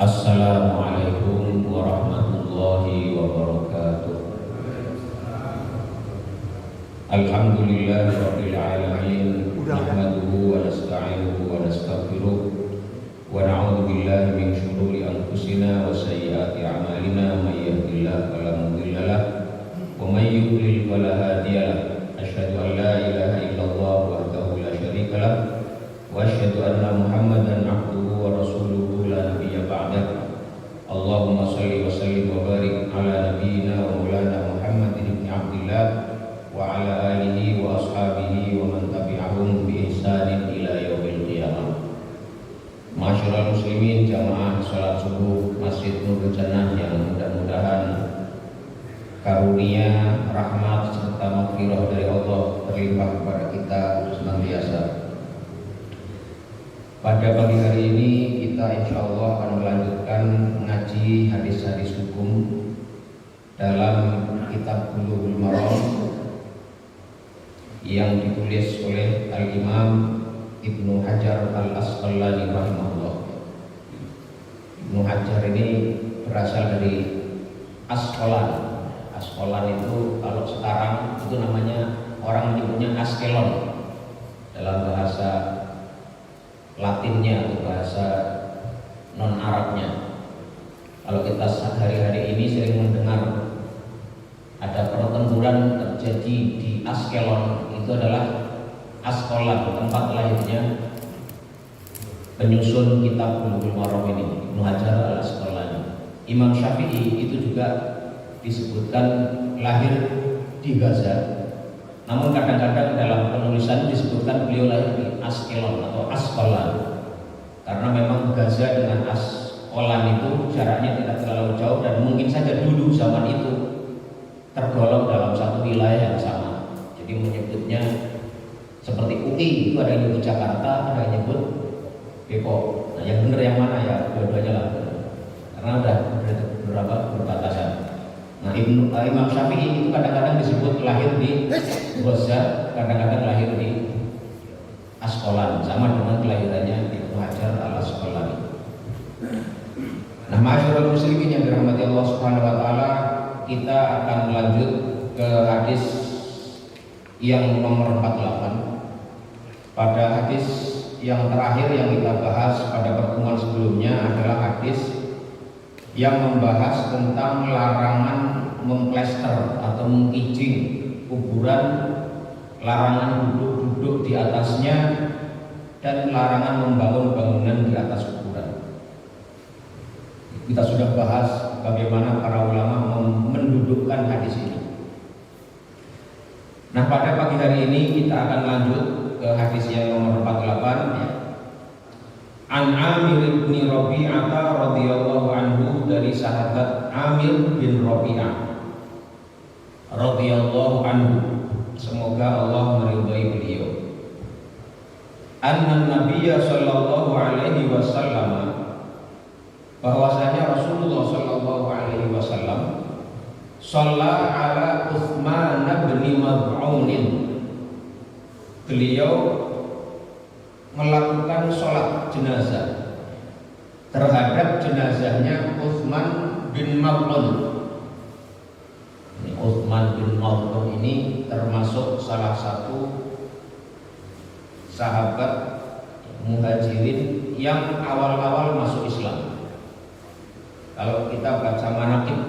Assalamualaikum warahmatullahi wabarakatuh. Alhamdulillahirabbil alamin. Nahmaduhu wa nasta'inuhu wa nastaghfiruh wa na'udzu billahi min shururi anfusina wa sayyiati a'malina. May yahdihillahu fala mudilla lahu wa may yudlil fala hadiya lahu. Asyhadu an la ilaha illallah wahdahu la syarika lahu wa asyhadu anna Muhammadan 'abduhu wa rasuluhu la nabiyya ba'dahu. Allahumma shalli wa sallim wa barik ala nabiyyina wa maulana Muhammadin ibn Abdillah wa ala alihi wa ashabihi wa man tabi'ahum bi ihsanin ila yaumil qiyamah. Masyarul muslimin, jamaah salat subuh Masjid Nurul Jannah yang mudah-mudahan karunia, rahmat serta maghfirah dari Allah terlimpah kepada kita senantiasa. Pada pagi hari ini kita insya Allah akan melanjutkan mengaji hadis-hadis hukum dalam kitab Bulughul Maram yang ditulis oleh Al-Imam Ibnu Hajar Al-Asqalani rahimahullah. Ibnu Hajar ini berasal dari Asqalan. Asqalan itu kalau sekarang itu namanya orang menyebutnya Askelon dalam bahasa Latinnya atau bahasa non-Arabnya. Kalau kita hari-hari ini sering mendengar ada pertempuran terjadi di Askelon, itu adalah Asqalan, tempat lahirnya penyusun kitab Bulughul Maram ini, Ibnu Hajar Al-Asqalani. Imam Syafi'i itu juga disebutkan lahir di Gaza. Namun kadang-kadang dalam penulisan disebutkan beliau lahir di Askelon atau Asqalan, karena memang Gaza dengan Asqalan itu jaraknya tidak terlalu jauh dan mungkin saja dulu zaman itu tergolong dalam satu wilayah yang sama. Jadi menyebutnya seperti UI, itu ada yang nyebut Jakarta, ada yang nyebut Depok. Nah, yang benar yang mana ya? Dua-duanya lah, karena udah beberapa perbatasan. Nah, Imam Syafi'i itu kadang-kadang disebut lahir di Gaza, kadang-kadang lahir di Asqalan, sama dengan kelahirannya Ibnu Hajar Al-Asqalani. Nah, masyarul muslimin yang dirahmati Allah Subhanahu wa taala, kita akan melanjut ke hadis yang nomor 48. Pada hadis yang terakhir yang kita bahas pada pertemuan sebelumnya adalah hadis yang membahas tentang larangan memplester atau mengkijing kuburan, larangan duduk-duduk di atasnya, dan larangan membangun bangunan di atas kuburan. Kita sudah bahas bagaimana para ulama mendudukkan hadis ini. Nah, pada pagi hari ini kita akan lanjut ke hadis yang nomor 48 ya. An Amir bin Rabi'ah radhiyallahu anhu, dari sahabat Amir bin Rabi'ah radhiyallahu anhu, semoga Allah meridhai beliau. Anna Nabiyya sallallahu alaihi wasallam, bahwasanya Rasulullah sallallahu alaihi wasallam shalla ala Utsman bin Maz'un, beliau melakukan sholat jenazah terhadap jenazahnya Utsman bin Maz'un. Utsman bin Maz'un ini termasuk salah satu sahabat muhajirin yang awal-awal masuk Islam. Kalau kita baca manaqib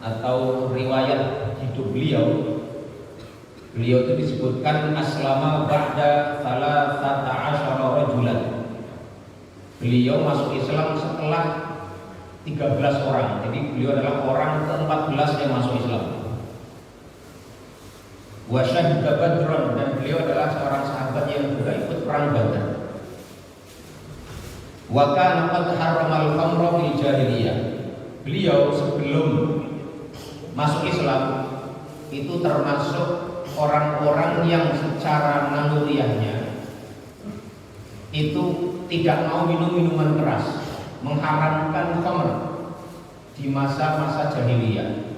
atau riwayat hidup beliau itu disebutkan aslama ba'da 13 rajulan. Beliau masuk Islam setelah 13 orang. Jadi beliau adalah orang ke-14 yang masuk Islam. Wa syahida Badran, dan beliau adalah seorang sahabat yang juga ikut perang Badar. Wa kana qad harramal khamra fil jahiliyah. Beliau sebelum masuk Islam itu termasuk orang-orang yang secara naluriahnya itu tidak mau minum minuman keras, mengharamkan khamr di masa-masa jahiliyah.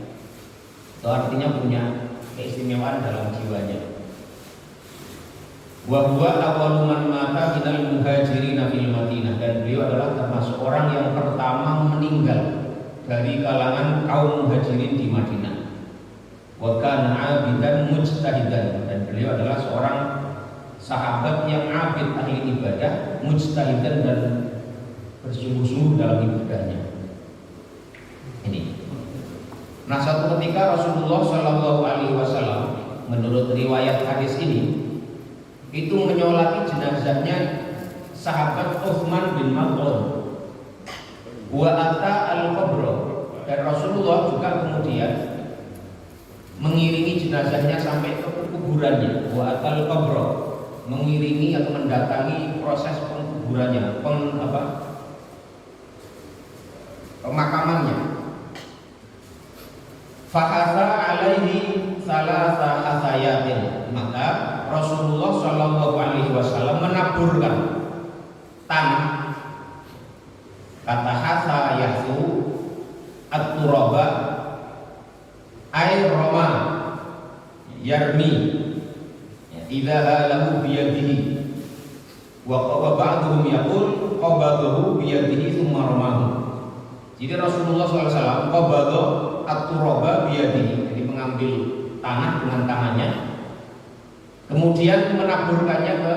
Itu artinya punya keistimewaan dalam jiwanya. Wa huwa awwalu man mata minal muhajirin fil Madinah, dan beliau adalah termasuk orang yang pertama meninggal dari kalangan kaum muhajirin di Madinah. Wa kana 'abidan mujtahidan, dan beliau adalah seorang sahabat yang abid, ahli ibadah, mujtahidan dan bersungguh-sungguh dalam ibadahnya. Ini. Nah, satu ketika Rasulullah Shallallahu Alaihi Wasallam menurut riwayat hadis ini itu menyolati jenazahnya sahabat Utsman bin Maz'un. Wa ata al-qabr, dan Rasulullah juga kemudian mengiringi jenazahnya sampai ke kuburannya. Wa ata al-qabr, mengiringi atau mendatangi proses pengkuburannya, pemakamannya. Fakasa alaihi salasa hasayatin, maka Rasulullah Shallallahu Alaihi Wasallam menaburkan tanah, kata hasa yahsu at-turaba air roma yarmi idza lahu biyadihi wa ba'dhum yaqul qabadahu biyadihi thumma ramahu. Jadi Rasulullah SAW qabada at-turaba biyadihi, jadi mengambil tanah dengan tangannya, kemudian menaburkannya ke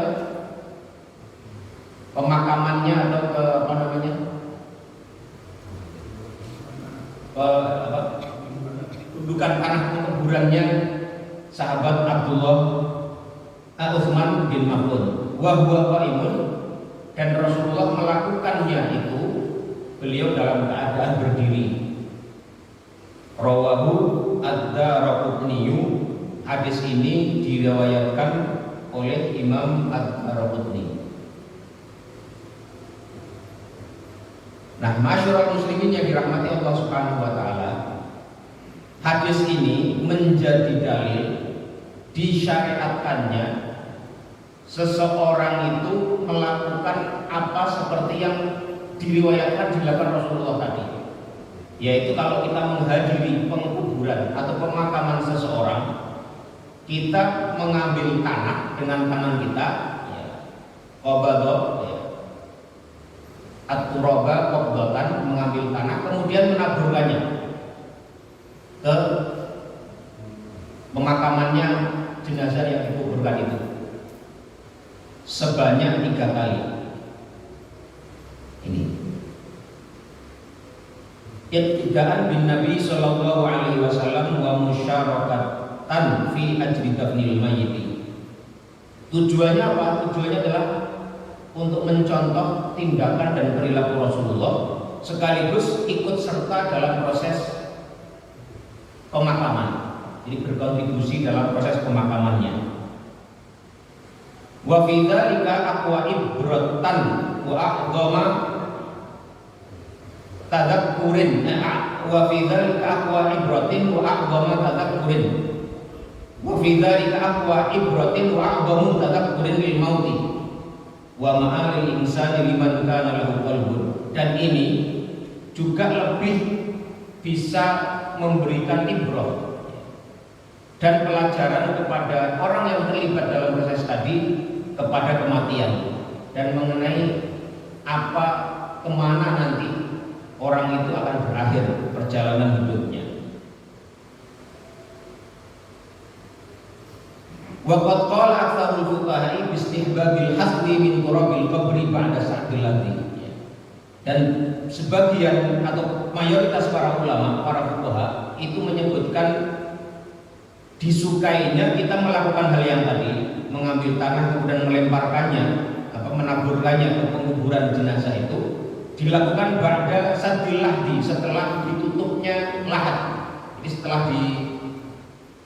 pemakamannya atau ke gundukan tanah kuburannya sahabat Abdullah Utsman bin Maz'un. Wa huwa qaimun, dan Rasulullah melakukannya itu beliau dalam keadaan berdiri. Rawahu ad-Daraqutni, hadis ini diriwayatkan oleh Imam ad-Daraqutni. Nah, masyarakat muslimin yang dirahmati Allah Subhanahu wa taala, hadis ini menjadi dalil disyariatkannya seseorang itu melakukan apa seperti yang diriwayatkan dilakukan Rasulullah tadi, yaitu kalau kita menghadiri pengkuburan atau pemakaman seseorang, kita mengambil tanah dengan tangan kita, qabadha, at-turaba qabdatan, mengambil tanah kemudian menaburkannya ke pemakamannya jenazah yang dikuburkan itu sebanyak 3 kali. Ini ittiba'an bin Nabi sallallahu alaihi wasallam wa musyarakatan fi ajri dafnil mayyit. Tujuannya apa? Tujuannya adalah untuk mencontoh tindakan dan perilaku Rasulullah, sekaligus ikut serta dalam proses pemakaman, jadi berkontribusi dalam proses pemakamannya. Wa fi dzalika aqwa ibratan wa aqdama tadakkurin, wa fi dzalika aqwa ibratin wa aqdama tadakkurin, wa fi dzalika aqwa ibratin wa aqdamu tadakkurin lil mauti wa ma'alil insani liman kana lahu qalbun. Dan ini juga lebih bisa memberikan ibrah dan pelajaran kepada orang yang terlibat dalam proses tadi, kepada kematian, dan mengenai apa, kemana nanti orang itu akan berakhir perjalanan hidupnya. Waqad qala aktsarul fuqaha'i bi istihbabil hasbi min qurabil qabri ba'da sa'dil ladhi. Dan sebagian atau mayoritas para ulama, para fuqaha itu menyebutkan disukainya kita melakukan hal yang tadi, mengambil tanah kemudian melemparkannya, menaburkannya ke penguburan jenazah itu, dilakukan ba'da sa'dil ladhi, setelah ditutupnya lahat. Jadi setelah di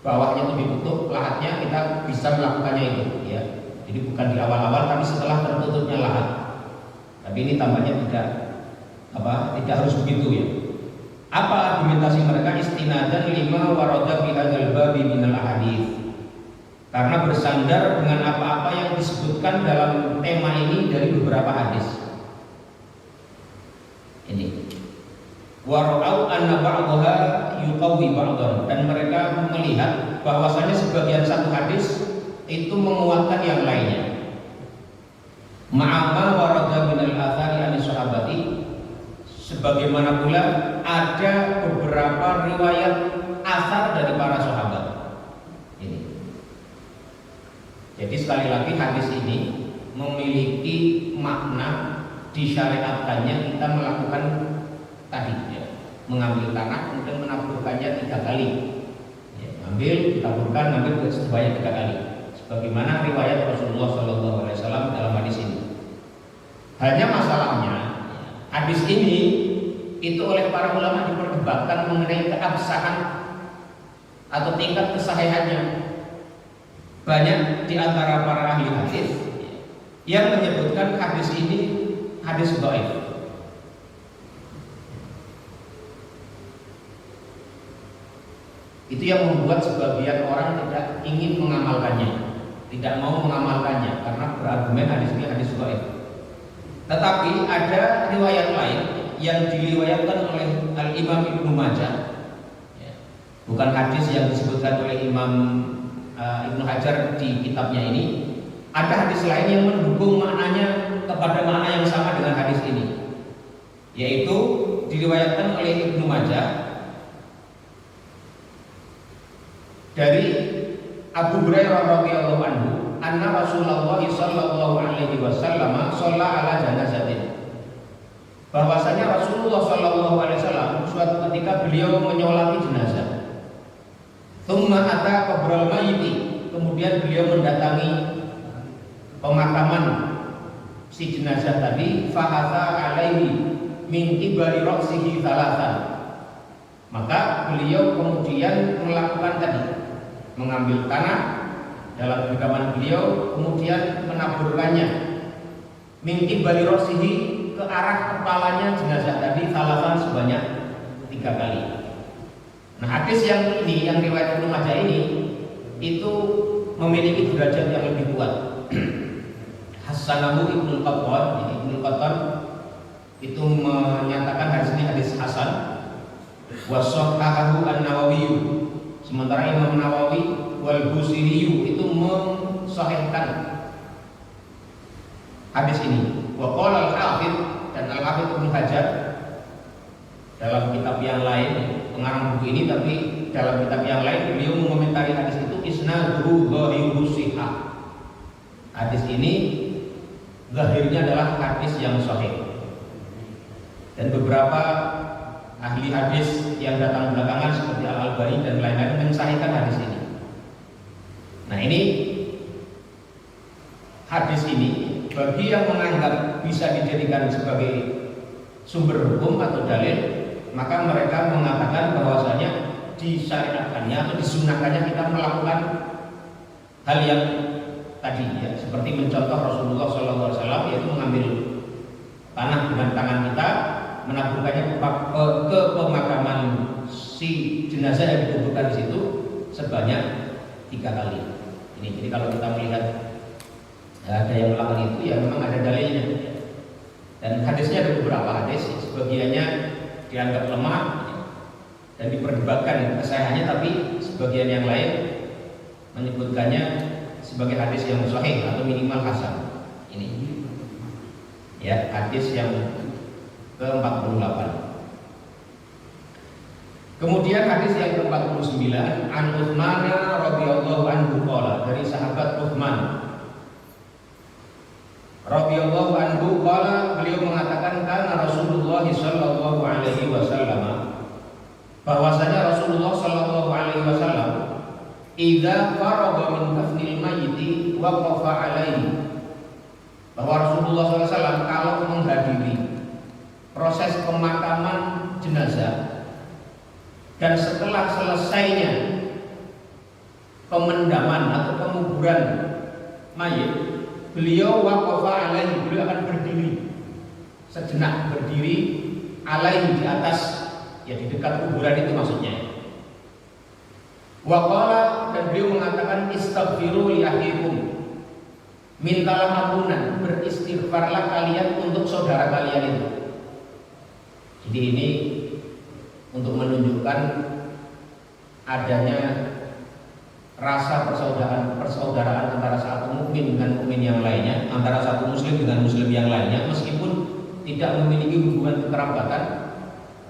bawahnya itu ditutup lahatnya, kita bisa melakukannya itu, ya. Jadi bukan di awal-awal, tapi setelah tertutupnya lahat. Tapi ini tampaknya tidak harus begitu, ya. Apa argumentasi mereka? Istinadan lima warada fi hadzal babi minal ahadits. Karena bersandar dengan apa-apa yang disebutkan dalam tema ini dari beberapa hadis. Ini warau anna ba'daha yuqawi ba'dan, dan mereka melihat bahwasanya sebagian satu hadis itu menguatkan yang lainnya. Ma'ama warada minal athari an sahabati, Sebagaimana pula ada beberapa riwayat asar dari para sahabat. Ini. Jadi sekali lagi hadis ini memiliki makna disyariatkannya kita melakukan tadi ya, mengambil tanah kemudian menaburkannya 3 kali. Ya, ambil, ditaburkan, ambil sebanyak 3 kali. Sebagaimana riwayat Rasulullah SAW dalam hadis ini. Hanya masalahnya hadis ini itu oleh para ulama diperdebatkan mengenai keabsahan atau tingkat kesahihannya. Banyak di antara para ahli hadis yang menyebutkan hadis ini hadis dhaif. Itu yang membuat sebagian orang tidak ingin mengamalkannya, tidak mau mengamalkannya karena berargumen hadis ini hadis dhaif. Tetapi ada riwayat lain yang diriwayatkan oleh Al-Imam Ibnu Majah, bukan hadis yang disebutkan oleh Imam Ibnu Hajar di kitabnya ini. Ada hadis lain yang mendukung maknanya kepada makna yang sama dengan hadis ini, yaitu diriwayatkan oleh Ibnu Majah dari Abu Hurairah radhiyallahu anhu, anna Rasulullah sallallahu alaihi wasallam shalla ala janazatin. Bahwasanya Rasulullah sallallahu alaihi wasallam suatu ketika beliau menyolati jenazah. Tsumma ata qabral mayyit, kemudian beliau mendatangi pemakaman si jenazah tadi, fahaza alaihi min qibali ra'sihi thalathan. Maka beliau kemudian melakukan tadi, mengambil tanah dalam genggaman beliau, kemudian menaburkannya min qibali ra'sihi, ke arah kepalanya jenazah tadi, thalathan sebanyak 3 kali. Nah, hadis yang ini, yang riwayat Ibnu Majah ini, itu memiliki derajat yang lebih kuat. Hasanahu Ibnu Qattan, Ibnu Qattan itu menyatakan hadis ini hadis hasan. Wa sahahahu An-Nawawi, sementara Imam Nawawi wal Busiri itu mensahihkan hadis ini. Wa qala al-Hafidz, dan Al-Hafidz Ibnu Hajar dalam kitab yang lain, pengarang buku ini, tapi dalam kitab yang lain beliau mengomentari hadis itu isnaduhu dhahiru shihah. Hadis ini zahirnya adalah hadis yang sahih. Dan beberapa ahli hadis yang datang belakangan seperti Al-Albani dan lain-lain mensahihkan hadis ini. Nah, ini hadis ini bagi yang menganggap bisa dijadikan sebagai sumber hukum atau dalil, maka mereka mengatakan bahwasanya disyariatkannya atau disunahkannya kita melakukan hal yang tadi ya, seperti mencontoh Rasulullah SAW, yaitu mengambil tanah dengan tangan kita, menaburkannya ke pemakaman si jenazah yang dikuburkan di situ sebanyak 3 kali. Ini jadi kalau kita melihat ada yang melakukan itu, ya memang ada dalilnya. Dan hadisnya ada beberapa hadis, sebagiannya dianggap lemah dan diperdebatkan kesahihannya, tapi sebagian yang lain menyebutkannya sebagai hadis yang sahih atau minimal hasan. Ini ya hadis yang ke-48. Kemudian hadis yang ke-49, an Utsman radhiyallahu anhu qala, dari sahabat Utsman radhiyallahu anhu qala, beliau mengatakan kana Rasulullah sallallahu alaihi wasallam, bahwasanya Rasulullah sallallahu alaihi wasallam idza faragha min kafnil mayyit waqafa alaihi, bahwa Rasulullah SAW kalau menghadiri proses pemakaman jenazah dan setelah selesainya pemendaman atau penguburan mayit, beliau waqafa alaihi, beliau akan berdiri sejenak, berdiri alaihi, di atas, ya di dekat kuburan itu maksudnya. Waqala, dan beliau mengatakan istaghfiru li akhikum, mintalah ampunan, beristighfarlah kalian untuk saudara kalian itu. Jadi ini untuk menunjukkan adanya rasa persaudaraan antara satu mukmin dengan mukmin yang lainnya, antara satu muslim dengan muslim yang lainnya, meskipun tidak memiliki hubungan kekerabatan,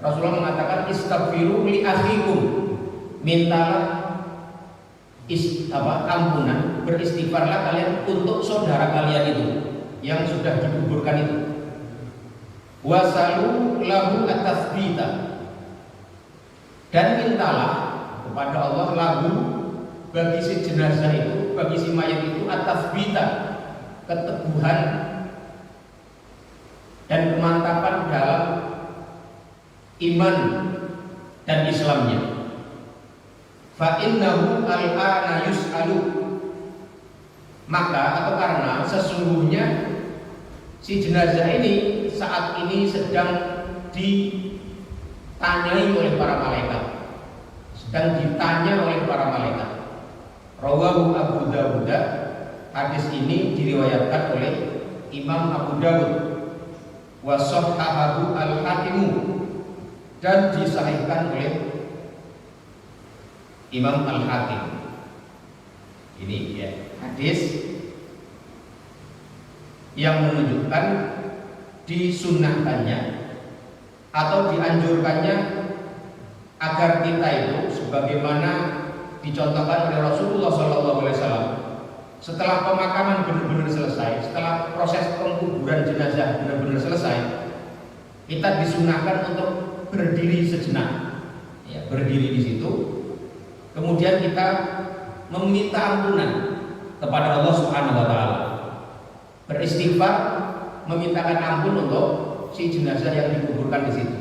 Rasulullah mengatakan istaghfiru li akhikum, mintalah ampunan, beristighfarlah kalian untuk saudara kalian itu yang sudah dikuburkan itu. Wasalu lahu at-tathbita, dan mintalah kepada Allah lahu bagi si jenazah itu, bagi si mayat itu at-tathbita, keteguhan dan kemantapan dalam iman dan Islamnya. Fa innahu al-ana yus'alu, maka atau karena sesungguhnya si jenazah ini saat ini sedang ditanyai oleh para malaikat, sedang ditanya oleh para malaikat. Rawahu Abu Dawud, hadis ini diriwayatkan oleh Imam Abu Dawud, wa sahhahahu al-Hakim, dan disahihkan oleh Imam Al-Hakim. Ini ya hadis yang menunjukkan disunahkannya atau dianjurkannya agar kita itu sebagaimana dicontohkan oleh Rasulullah SAW, setelah pemakaman benar-benar selesai, setelah proses penguburan jenazah benar-benar selesai, kita disunahkan untuk berdiri sejenak, ya, berdiri di situ, kemudian kita meminta ampunan kepada Allah Subhanahu wa taala, beristighfar, memintakan ampun untuk si jenazah yang dikuburkan di situ,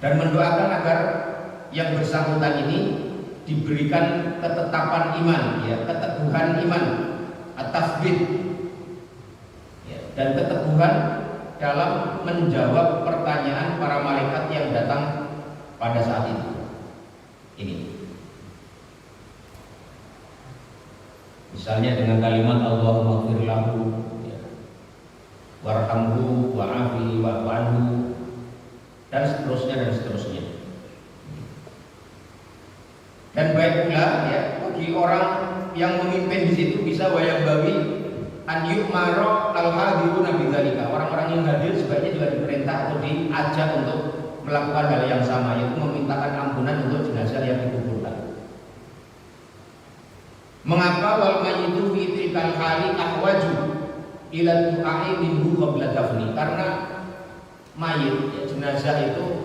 dan mendoakan agar yang bersangkutan ini diberikan ketetapan iman, ya, keteguhan iman, at-tathbit, ya, dan keteguhan dalam menjawab pertanyaan para malaikat yang datang pada saat itu. Ini misalnya dengan kalimat Allahumma ighfir lahu, ya, warhamhu wa'afi wa'fu anhu, dan seterusnya dan seterusnya. Dan baik pula ya bagi orang yang memimpin di situ bisa wayang-bawi an yu'mara al-hadiruna bidzalika, orang-orang yang hadir sebaiknya juga diperintah atau diajak untuk melakukan hal yang sama, yaitu memintakan ampunan untuk jenazah yang dikuburkan. Mengapa wal mayyitu fi tilkal hali ahwaju ila du'a'i minhu qabla dafni? Karena mayit, ya, jenazah itu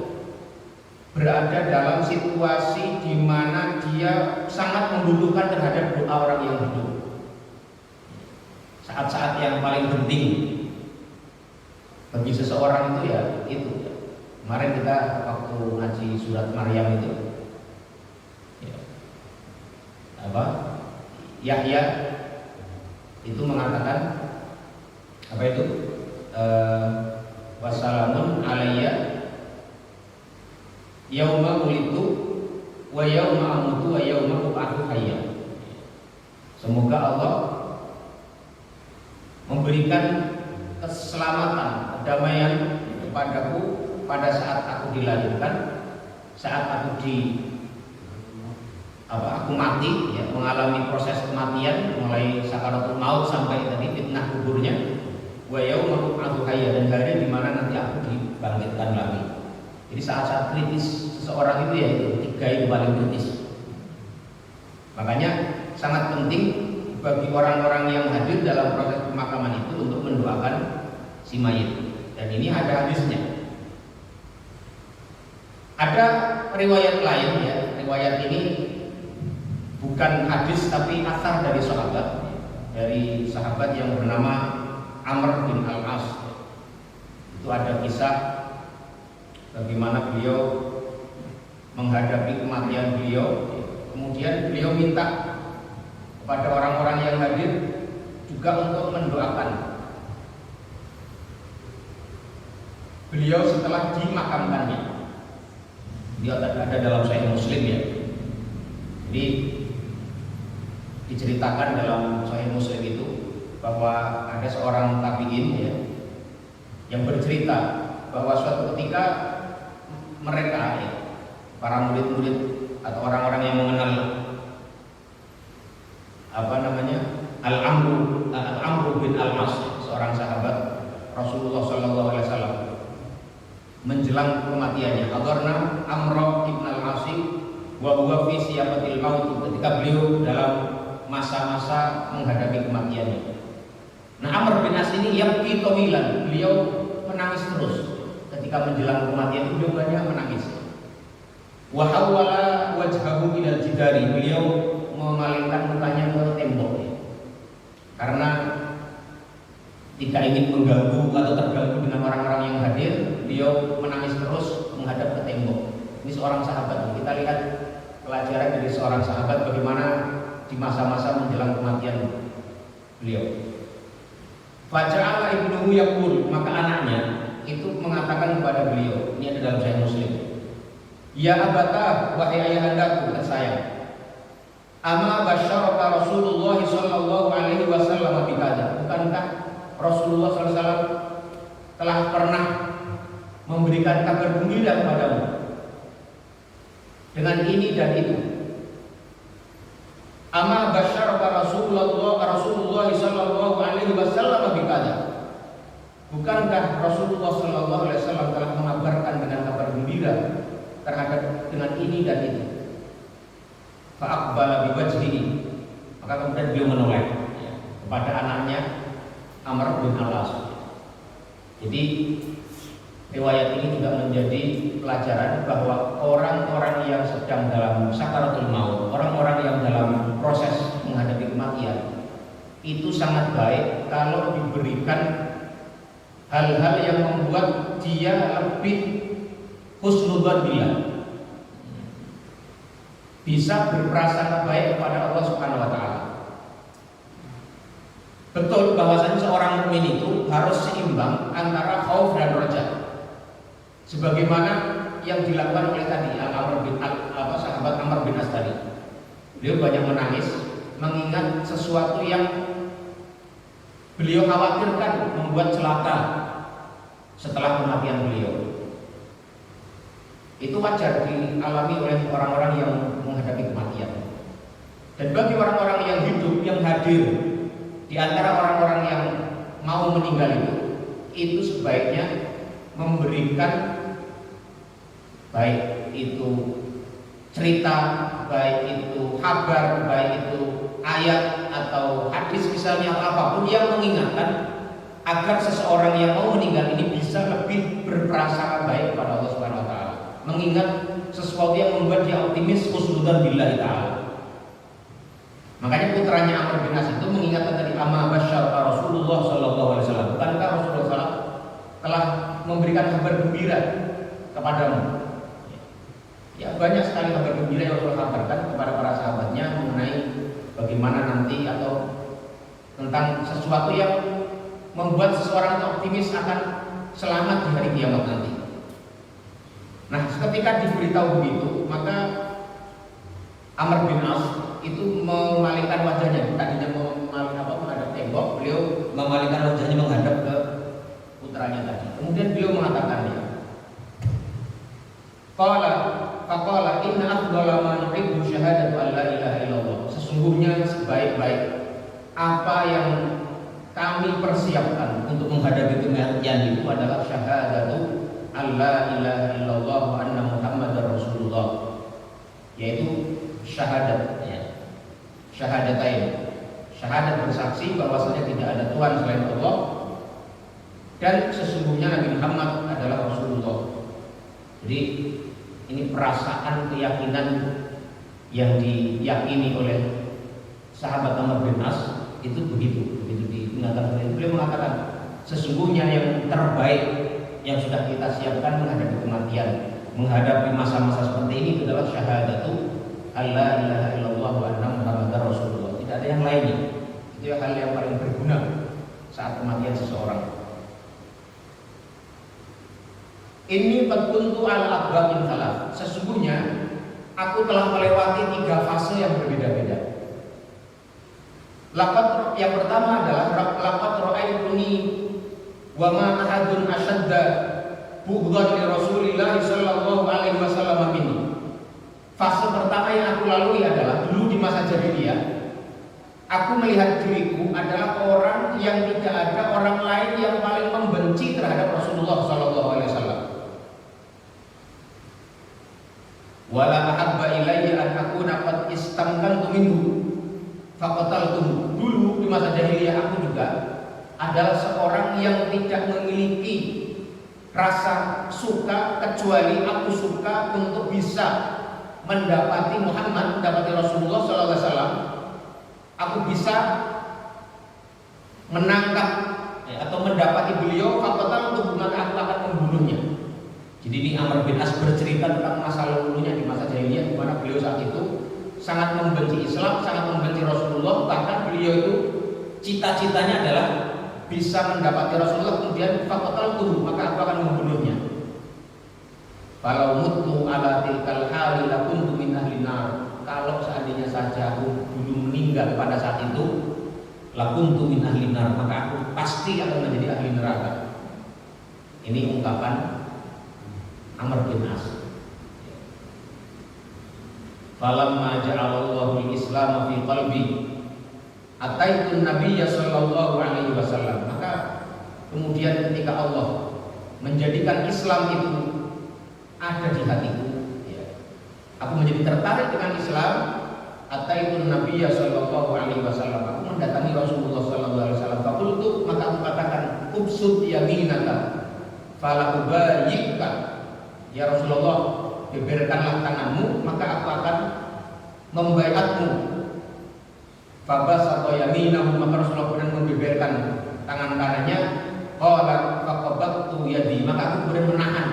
berada dalam situasi di mana dia sangat membutuhkan terhadap doa orang yang hidup. Saat-saat yang paling penting bagi seseorang itu ya itu. Kemarin kita waktu ngaji surat Maryam itu, ya, Yahya itu mengatakan apa itu? Wassalamun alayya yauma ulitu wa yauma amutu wa yauma ub'atsu hayya. Semoga Allah memberikan keselamatan, kedamaian kepadaku pada saat aku dilahirkan, saat aku aku mati, ya, mengalami proses kematian mulai sakaratul maut sampai tadi fitnah kuburnya, wa yauma ub'atsu hayya, dan hari di mana nanti aku dibangkitkan lagi. Jadi saat-saat kritis seseorang itu ya itu tiga itu paling kritis. Makanya sangat penting bagi orang-orang yang hadir dalam proses pemakaman itu untuk mendoakan si mayit. Dan ini ada hadisnya. Ada riwayat lain, ya, riwayat ini bukan hadis tapi asar dari sahabat, dari sahabat yang bernama Amr bin Al-As. Itu ada kisah bagaimana beliau menghadapi kematian beliau. Kemudian beliau minta kepada orang-orang yang hadir juga untuk mendoakan beliau setelah dimakamkannya. Dia ada dalam Sahih Muslim, ya. Jadi diceritakan dalam Sahih Muslim itu bahwa ada seorang tabi'in, ya, yang bercerita bahwa suatu ketika mereka, ya, para murid-murid atau orang-orang yang mengenal Al-Amru bin Al-As, seorang sahabat Rasulullah SAW, menjelang kematiannya. Adarna Amr ibn al-Asi wa huwa fi siyapatil maut, ketika beliau dalam masa-masa menghadapi kematiannya. Nah, Amr bin As ini yang pitomilan, beliau menangis terus ketika menjelang kematian, beliau banyak menangis. Wa hawwala wajhahu ilal jidari, beliau memalingkan mukanya ke tembok karena tidak ingin mengganggu atau terganggu dengan orang-orang yang hadir. Beliau menangis terus menghadap ke tembok. Ini seorang sahabat. Kita lihat pelajaran dari seorang sahabat bagaimana di masa-masa menjelang kematian beliau. Faja'ala ibnuhu yaqul, maka anaknya itu mengatakan kepada beliau, ini ada dalam Sahih Muslim. Ya abata, wahai ayahandaku tersayang. Ama basyaraka Rasulullah sallallahu alaihi wasallam bikada. Bukankah Rasulullah sallallahu alaihi wasallam telah pernah memberikan kabar gembira kepadamu dengan ini dan itu? Ama basyaraka Rasulullah sallallahu alaihi wasallam bikada. Bukankah Rasulullah sallallahu alaihi wasallam telah mengabarkan dengan kabar gembira terhadap dengan ini dan itu? Fa'aqbala biwajhihi, maka kemudian beliau menoleh kepada anaknya Amr bin al-As. Jadi riwayat ini juga menjadi pelajaran bahwa orang-orang yang sedang dalam sakaratul maut, orang-orang yang dalam proses menghadapi kematian, itu sangat baik kalau diberikan hal-hal yang membuat dia lebih husnudzon billah, bisa berprasangka baik kepada Allah Subhanahu wa taala. Betul bahwasanya seorang mukmin itu harus seimbang antara khauf dan raja. Sebagaimana yang dilakukan oleh tadi sahabat Amr bin As tadi. Beliau banyak menangis mengingat sesuatu yang beliau khawatirkan membuat celaka setelah kematian beliau. Itu wajar dialami oleh orang-orang yang menghadapi kematian. Dan bagi orang-orang yang hidup, yang hadir di antara orang-orang yang mau meninggal itu sebaiknya memberikan baik itu cerita, baik itu kabar, baik itu ayat atau hadis misalnya atau apapun yang mengingatkan agar seseorang yang mau meninggal ini bisa lebih berprasangka baik kepada Allah Subhanahu wa taala, mengingat sesuatu yang membuat dia optimis husnudzon billahi taala. Makanya putranya Amr bin As itu mengingatkan tadi, ama basyara Rasulullah sallallahu alaihi wasallam, bukankah Rasulullah SAW telah memberikan kabar gembira kepadamu? Ya, banyak sekali kabar gembira yang Rasulullah kabarkan kepada para sahabatnya mengenai bagaimana nanti atau tentang sesuatu yang membuat seseorang optimis akan selamat di hari kiamat nanti. Nah, ketika diberitahu begitu, maka Amr bin As itu memalingkan wajahnya. Tadinya menghadap tembok, beliau memalingkan wajahnya menghadap ke putranya tadi. Kemudian beliau mengatakannya, Faqala inna afdhala ma nuhibbu syahadatu an la ilaha illallah. Sesungguhnya sebaik-baik apa yang kami persiapkan untuk menghadapi kematian itu adalah syahadatu an la ilaha illallah wa anna Muhammadar Rasulullah, yaitu syahadat, syahadatain, syahadat bersaksi bahwasanya tidak ada Tuhan selain Allah dan sesungguhnya Nabi Muhammad adalah Rasulullah. Jadi ini perasaan keyakinan yang diyakini oleh sahabat Amr bin As itu begitu diingatkan. Beliau mengatakan sesungguhnya yang terbaik yang sudah kita siapkan menghadapi kematian, menghadapi masa-masa seperti ini adalah syahadatu alla ilaha illallah wa anna Muhammadar Rasulullah. Tidak ada yang lainnya. Itu hal yang paling berguna saat kematian seseorang. Ini kuntu ala abwabin salat. Sesungguhnya aku telah melewati 3 fase yang berbeda-beda. Yang pertama adalah laqad ra'aituni wa ma ahadun ashadda bughdhan li Rasulillah sallallahu alaihi wasallam minni. Fase pertama yang aku lalui adalah dulu di masa jahiliyah, aku melihat diriku adalah orang yang tidak ada orang lain yang paling membenci terhadap Rasulullah sallallahu alaihi wasallam. Wala ahabba ilayya an akuna qad istamkantu minhu faqataltum. Dulu di masa jahiliyah aku juga adalah seorang yang tidak memiliki rasa suka kecuali aku suka untuk bisa mendapati Muhammad, mendapati Rasulullah SAW. Aku bisa menangkap atau mendapati beliau, faqataltum, maka aku akan membunuhnya. Jadi ini Amr bin As bercerita tentang masa lalunya di masa jahiliyah, di mana beliau saat itu sangat membenci Islam, sangat membenci Rasulullah. Bahkan beliau itu cita-citanya adalah bisa mendapati Rasulullah, kemudian faqataltu, maka aku akan membunuhnya. Falau mutu ala tilkal hali lakuntu min ahli nar. Kalau seandainya saja aku dulu meninggal pada saat itu, lakuntu min ahli nar, maka aku pasti akan menjadi ahli neraka. Ini ungkapan Amr bin As. Falamma ja'alallahu al-Islam fi qalbi ataitu Nabiyya sallallahu alaihi wasallam. Maka kemudian ketika Allah menjadikan Islam itu ada di hatiku, aku menjadi tertarik dengan Islam. Ataitu Nabiyya sallallahu alaihi wasallam. Aku mendatangi Rasulullah sallallahu alaihi wasallam. Faqultu, maka aku katakan, ubsud yaminaka fala ubayyika. Ya Rasulullah, beberkanlah tanganmu, maka aku akan membaiatmu. Fabasata yaminahu, maka Rasulullah kemudian membeberkan tangan kanannya. Qala faqabattu yadi, maka aku kemudian menahan,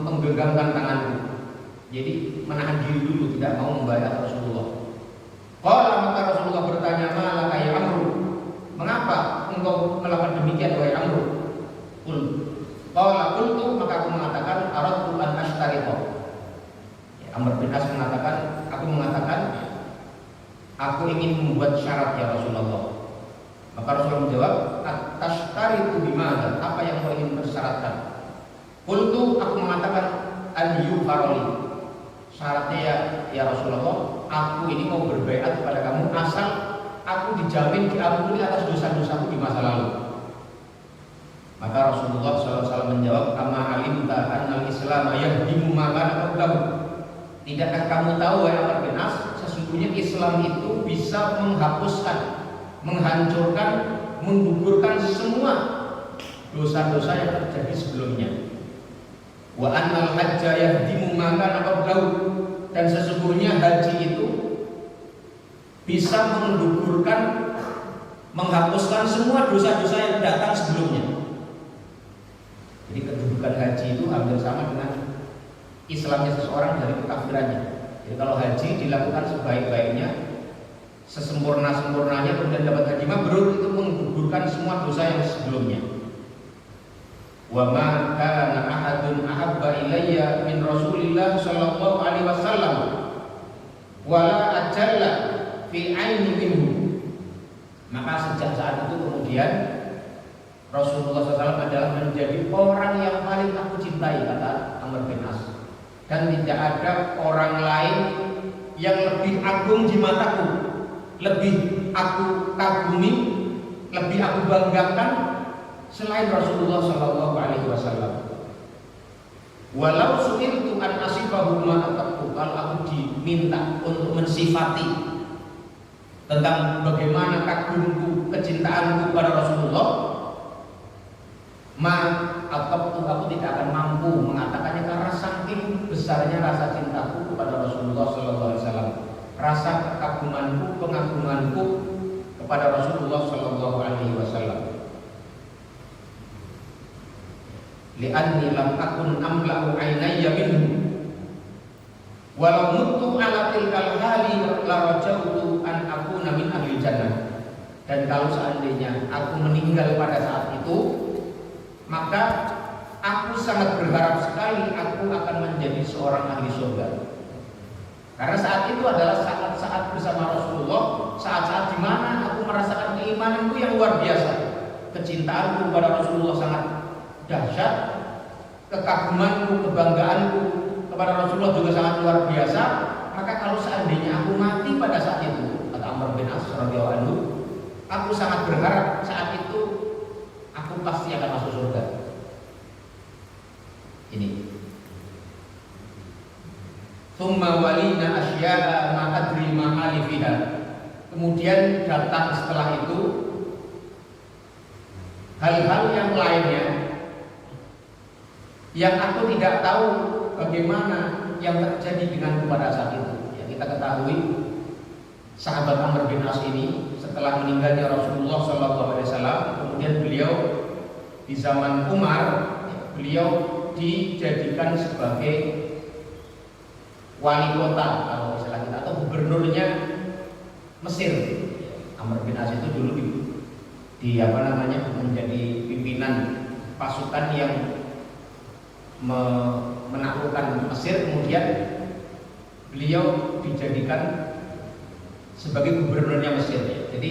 menggenggamkan tanganku. Jadi menahan diri dulu, tidak mau membaiat Rasulullah. Qala, maka Rasulullah bertanya, malaka ya Amr, mengapa engkau melakukan demikian wahai Amr? Qala qultu, maka aku mengatakan, aradtu an ashtariqa. Amr bin As mengatakan, aku ingin membuat syarat ya Rasulullah. Maka Rasulullah menjawab, at-tashtaritu bimana? Apa yang kau ingin bersyaratkan? Qultu, aku mengatakan, an yufaroli. Syaratnya ya Rasulullah, aku ini mau berbaiat kepada kamu asal aku dijamin diampuni atas dosa-dosaku di masa lalu. Maka Rasulullah SAW menjawab, amma alimta annal Islam yahdimu ma kana qablahu. Tidakkah kamu tahu wahai Amr bin As, sesungguhnya Islam itu bisa menghapuskan, menghancurkan, menggugurkan semua dosa-dosa yang terjadi sebelumnya. Wa annal hajja yahdimu ma kana qablahu, dan sesungguhnya haji itu bisa menggugurkan, menghapuskan semua dosa-dosa yang datang sebelumnya. Jadi kedudukan haji itu hampir sama dengan Islamnya seseorang dari kekafirannya. Jadi kalau haji dilakukan sebaik-baiknya, sesempurna-sempurnanya, kemudian dapat haji mabrur, itu menggugurkan semua dosa yang sebelumnya. Wa ma kana ahadun ahabba ilayya min Rasulillah sallallahu alaihi wasallam wala ajalla fi aini minhu. Maka sejak saat itu kemudian Rasulullah SAW adalah menjadi orang yang paling aku cintai, kata Amr bin As. Dan tidak ada orang lain yang lebih agung di mataku, lebih aku kagumi, lebih aku banggakan selain Rasulullah SAW. Walau su'iltu an asifahu ma atabtu, kalau aku diminta untuk mensifati tentang bagaimana kagumku, kecintaanku pada Rasulullah, aku tidak akan mampu mengatakannya karena saking besarnya rasa cintaku kepada Rasulullah SAW, rasa kekagumanku, pengagunganku kepada Rasulullah SAW. Li'anni lam akun amla'u ainayya minhu walau mutu ala tilkal hali la rajautu an akuna min ahli jannah. Dan kalau seandainya aku meninggal pada saat itu, maka aku sangat berharap sekali aku akan menjadi seorang ahli surga. Karena saat itu adalah saat-saat bersama Rasulullah, saat-saat di mana aku merasakan keimananku yang luar biasa, kecintaanku kepada Rasulullah sangat dahsyat, kekagumanku, kebanggaanku kepada Rasulullah juga sangat luar biasa. Maka kalau seandainya aku mati pada saat itu, kata Amr bin As radhiyallahu anhu, aku sangat berharap saat itu aku pasti akan masuk surga. Ini Tsumma walina asya'a ma adri ma alifiha. Kemudian datang setelah itu hal-hal yang lainnya yang aku tidak tahu bagaimana yang terjadi denganku pada saat itu. Ya, kita ketahui sahabat Amr bin As ini setelah meninggalnya Rasulullah SAW, kemudian beliau di zaman Umar, beliau dijadikan sebagai wali kota kalau istilah kita, atau gubernurnya Mesir. Amr bin As itu dulu menjadi pimpinan pasukan yang menaklukkan Mesir, kemudian beliau dijadikan sebagai gubernurnya Mesir. Jadi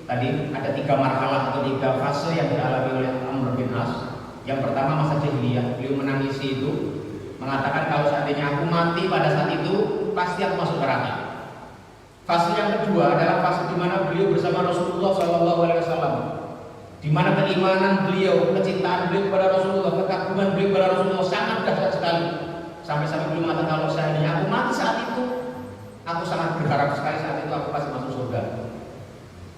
tadi ada 3 marhalah atau 3 fase yang dialami oleh Amr bin As. Yang pertama masa jahiliyah, beliau menangisi itu, mengatakan kalau seandainya aku mati pada saat itu pasti aku masuk neraka. Fase yang kedua adalah fase di mana beliau bersama Rasulullah SAW, di mana keimanan beliau, kecintaan beliau kepada Rasulullah, kekaguman beliau kepada Rasulullah sangat dahsyat sekali. Sampai-sampai beliau mengatakan kalau seandainya aku mati saat itu, aku sangat berharap sekali saat itu aku pasti masuk surga.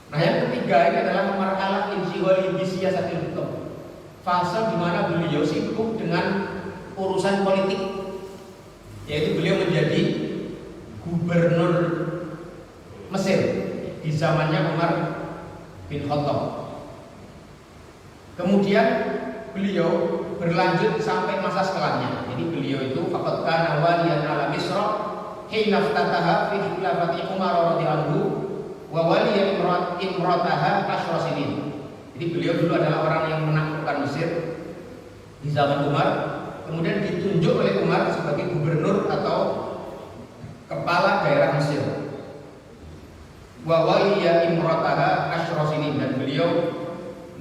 Nah, yang ketiga ini adalah marhalah insyghali bi siyasatil hukum. Fase di mana beliau sibuk dengan urusan politik, yaitu beliau menjadi gubernur Mesir di zamannya Umar bin Khattab. Kemudian beliau berlanjut sampai masa setelahnya. Jadi beliau itu faqad kana waliyan ala Misra hina ftataha fi khilafati Umar radhiyallahu anhu wa waliya imrataha asyra sinin. Jadi beliau dulu adalah orang yang menaklukkan Mesir di zaman Umar, kemudian ditunjuk oleh Umar sebagai gubernur atau kepala daerah Mesir. Wa waliya imrataha asyra sinin, dan beliau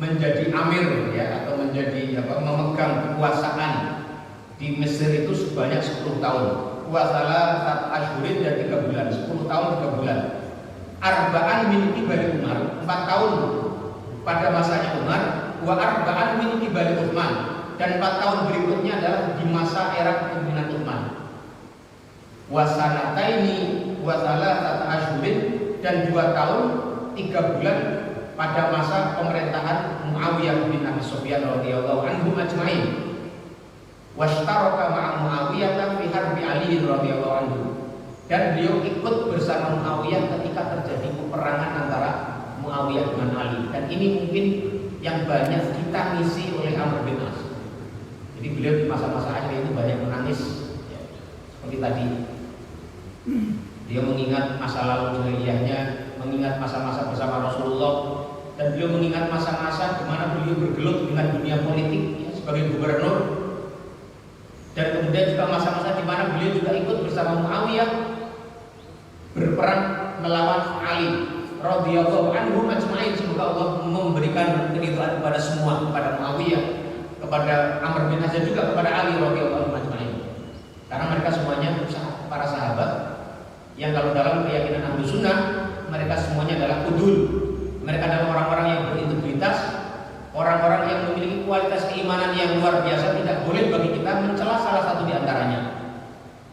menjadi amir ya, atau menjadi memegang kekuasaan di Mesir itu sebanyak 10 tahun. Wasalah 4 asyurin dan 3 bulan, 10 tahun 3 bulan. Arba'an min qibali Umar, 4 tahun pada masanya Umar, wa arba'an min qibali Utsman, dan 4 tahun berikutnya adalah di masa era kepemimpinan Utsman. Wasanataini wasalah 4 asyurin, dan 2 tahun 3 bulan pada masa pemerintahan Muawiyah bin Abi Sufyan radhiyallahu anhu ajma'in. Washtaraka ma'a Muawiyah fi harbi Ali radhiyallahu anhu, dan beliau ikut bersama Muawiyah ketika terjadi peperangan antara Muawiyah dengan Ali. Dan ini mungkin yang banyak ditangisi oleh Amr bin As. Jadi beliau di masa-masa akhir itu banyak menangis ya, seperti tadi. Dia mengingat masa lalu jahiliyahnya, mengingat masa-masa bersama Rasulullah, dan beliau mengingat masa-masa di mana beliau bergelut dengan dunia politik ya, sebagai gubernur, dan kemudian juga masa-masa di mana beliau juga ikut bersama Muawiyah berperang melawan Ali radhiyallahu anhu ajma'in. Semoga Allah memberikan keridhaan kepada semua, kepada Muawiyah, kepada Amr bin As, dan juga kepada Ali radhiyallahu anhu ajma'in. Karena mereka semuanya para sahabat yang kalau dalam keyakinan Ahlu Sunnah mereka semuanya adalah udul. Mereka adalah orang-orang yang berintegritas, orang-orang yang memiliki kualitas keimanan yang luar biasa. Tidak boleh bagi kita mencela salah satu di antaranya.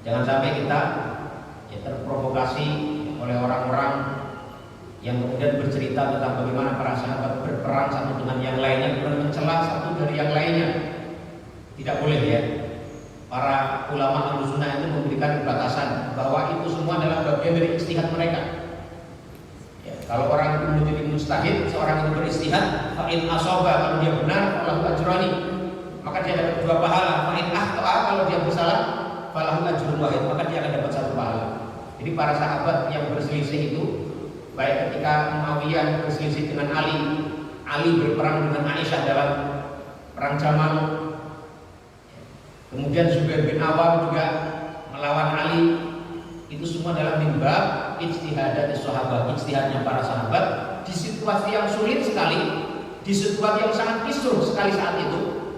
Jangan sampai kita ya, terprovokasi oleh orang-orang yang kemudian bercerita tentang bagaimana para sahabat berperang satu dengan yang lainnya, kemudian mencela satu dari yang lainnya. Tidak boleh ya. Para ulama Ahlu Sunnah itu memberikan batasan bahwa itu semua adalah bagian dari ijtihad mereka. Ya, kalau orang itu menjadi mujtahid, seorang itu beristihad, fa'in asoba, kalau dia benar, falahu ajrani, maka dia dapat 2 pahala. Fa'in akhta'a, kalau dia bersalah, falahu ajrun wahid, maka dia akan dapat 1 pahala. Jadi para sahabat yang berselisih itu, baik ketika Muawiyah berselisih dengan Ali berperang dengan Aisyah dalam perang Jamal, kemudian Zubair bin Awam juga melawan Ali, itu semua adalah mimba ijtihadat sahabat, ijtihadnya para sahabat di situasi yang sulit sekali, di situasi yang sangat kisruh sekali saat itu.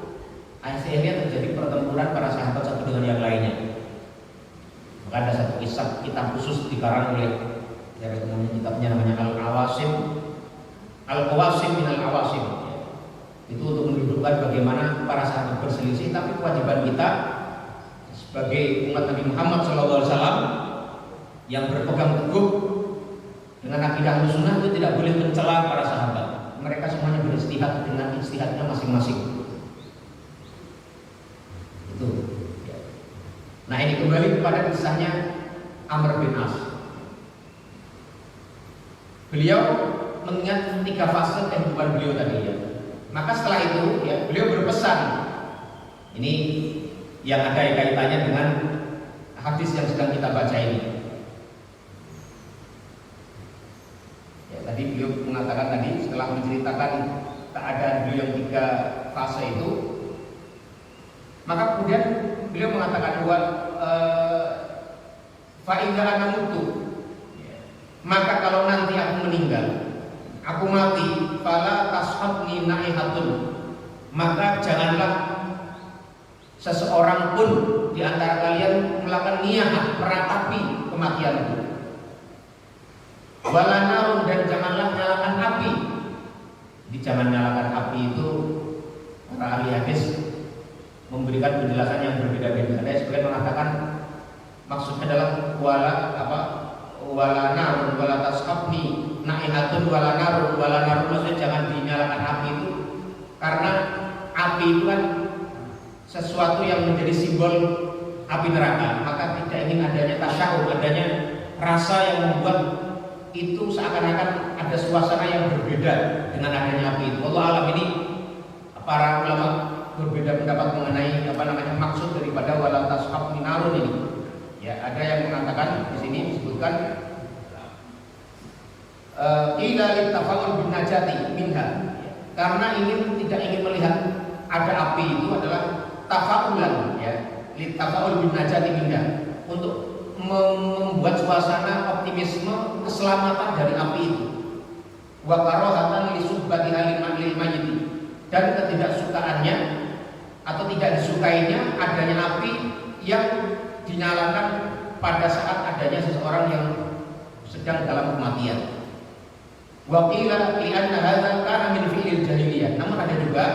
Akhirnya terjadi pertempuran para sahabat satu dengan yang lainnya. Maka ada satu kisah, kitab khusus dikarang oleh kitabnya namanya Al-Qawasim min Al-Awasim. Itu untuk menunjukkan bagaimana para sahabat berselisih, tapi kewajiban kita sebagai umat Nabi Muhammad SAW yang berpegang teguh dengan akidah Ahlussunnah itu tidak boleh mencela para sahabat. Mereka semuanya beristihad dengan istihadnya masing-masing. Itu. Nah, ini kembali kepada kisahnya Amr bin As. Beliau mengingat 3 fase kehidupan beliau tadi ya. Maka setelah itu ya, beliau berpesan. Ini yang ada kaitannya dengan hadis yang sedang kita baca ini. Tadi beliau mengatakan tadi setelah menceritakan keadaan beliau yang 3 fase itu, maka kemudian beliau mengatakan bahwa fa'idha ana mutu, maka kalau nanti aku meninggal, aku mati, fala tashabni naihatun, maka janganlah seseorang pun di antara kalian melakukan niyah meratapi kematianku. Wala narun, dan janganlah nyalakan api. Di jangan nyalakan api itu para ahli hadis memberikan penjelasan yang berbeda-beda. Ada sebagian mengatakan maksudnya adalah wala narun wala tashabni naihatun wala narun maksudnya jangan dinyalakan api itu karena api itu kan sesuatu yang menjadi simbol api neraka, maka tidak ingin adanya tasyahud, adanya rasa yang membuat itu seakan-akan ada suasana yang berbeda dengan adanya api itu. Allah alam, ini para ulama berbeda pendapat mengenai maksud daripada wala tashab minarun ini. Ya, ada yang mengatakan di sini disebutkan ila littafa'ul bin najati minha, karena tidak ingin melihat ada api itu adalah tafa'ulan ya, littafa'ul bin najati minha, untuk membuat suasana optimisme keselamatan dari api itu. Wa karahatan li subbati lil mayyit, dan ketidaksukaannya atau tidak disukainya adanya api yang dinyalakan pada saat adanya seseorang yang sedang dalam kematian. Wa qila li anna hadza kana min fi'il jahiliyah. Namun ada juga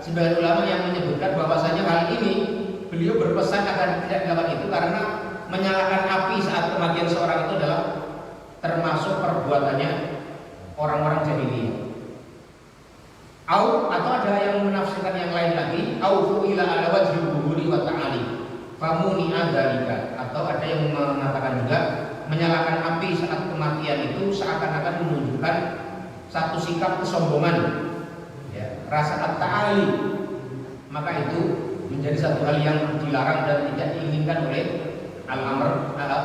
sebagian ulama yang menyebutkan bahwasanya hal ini beliau berpesan agar tidak dilakukan itu karena menyalakan api saat kematian seorang itu adalah termasuk perbuatannya orang-orang jahiliyah. Atau ada yang menafsirkan yang lain lagi, au fu'ila ala wajhil buhuri wa ta'ali famuni adzalika, atau ada yang mengatakan juga menyalakan api saat kematian itu seakan-akan menunjukkan satu sikap kesombongan ya, rasa at-ta'ali, maka itu menjadi satu hal yang dilarang dan tidak diinginkan oleh